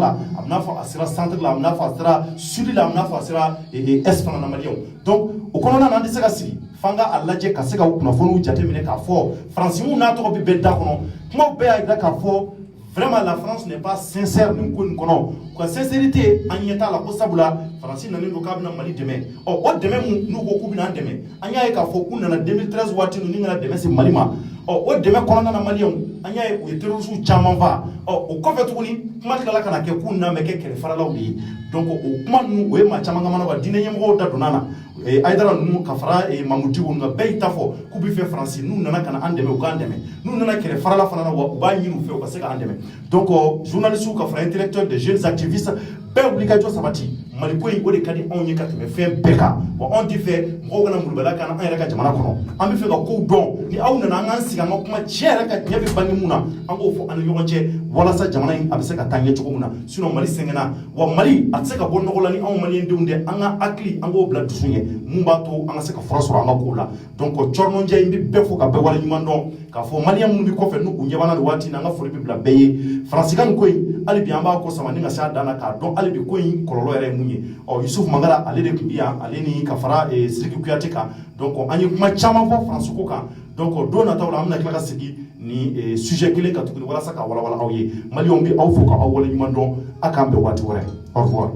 Speaker 1: la a bɛ n'a fɔ a sera centre la a bɛ n'a fɔ a sera sud la a bɛ n'a fɔ a sera est fana na maliyɛnw donc o kɔnɔna na an tɛ se ka sigi f'an ka a lajɛ ka se ka kunnafoniw jateminɛ k'a fɔ faransiw n'a tɔgɔ bɛ bɛɛ da kɔnɔ kumaw bɛɛ y'a jira k'a fɔ vraiment la France n'est pas sincère nin ko nin kɔnɔ ka sincérité an ɲɛ t'a la ko sabula faransi nanen don k'a bɛna Mali dɛmɛ ɔ o dɛmɛ mun n'u ko k'u bɛna an dɛmɛ an y'a ye k'a fɔ k'u nana 2013 waati ninnu ni kana dɛmɛ se Mali ma ɔ o dɛmɛ kɔnɔna na maliyɛnw an y'a ye u ye terroristes caman fa ɔ o kɔfɛ tuguni kuma tilala ka na kɛ k'u nan bɛ kɛ kɛlɛfaralaw de ye donc o kuma ninnu o ye maa caman ka mana wa diinɛ ɲɛmɔgɔw da donna na Aïdara ninnu ka fara Mamoudiw nka bɛɛ y'i ta fɔ k'u bɛ fɛ faransi n'u nana ka na an dɛmɛ u k'an dɛmɛ n'u nana kɛlɛfarala fana na wa u b'a ɲini u fɛ u ka se k'an dɛmɛ donc journalistes ka fara intellectuels des jeunes activistes bɛɛ wulikajɔ sabati Mali ko in o de ka di anw ye ka tɛmɛ fɛn bɛɛ kan wa anw tɛ fɛ mɔgɔw kana murubala kan an yɛrɛ ka jamana kɔnɔ an bɛ fɛ ka kow dɔn ni aw nana an k'an sigi an ka kuma tiɲɛ yɛrɛ ka ɲɛ bɛ bange mun na an k'o fɔ an ni ɲɔgɔn cɛ walasa jamana in a bɛ se ka taa ɲɛ cogo min na sinon Mali sɛgɛnna wa Mali a tɛ se ka bɔ nɔgɔ la ni anw maliyɛndenw tɛ an ka hakili an k'o bila dusu ɲɛ mun b'a to an ka se ka fura sɔrɔ an ka kow la donc cɔrɔnɔnjɛ in bɛ bɛɛ fo ka bɛɛ waleɲuman dɔn k'a fɔ maliyɛn minnu bɛ kɔfɛ n'u ɲɛ b'an na nin waati in na an ka foli bɛ bila bɛɛ ye faransikan nin ko in hali bi an b'a kɔ sama ni ka se a dan na k'a dɔn hali bi ko in kɔlɔlɔ yɛrɛ ye mun ye Yusuf Mangara ale de tun bɛ yan ale ni ka fara Sidiki Kuyate kan donc an ye kuma caman fɔ faransi ko kan donc don nataw la an bɛna tila ka segin ni sujet kelen kan tuguni walasa ka walawala aw ye maliyɛnw bɛ aw fo k'aw waleɲuman dɔn a k'an bɛn waati wɛrɛ au revoir.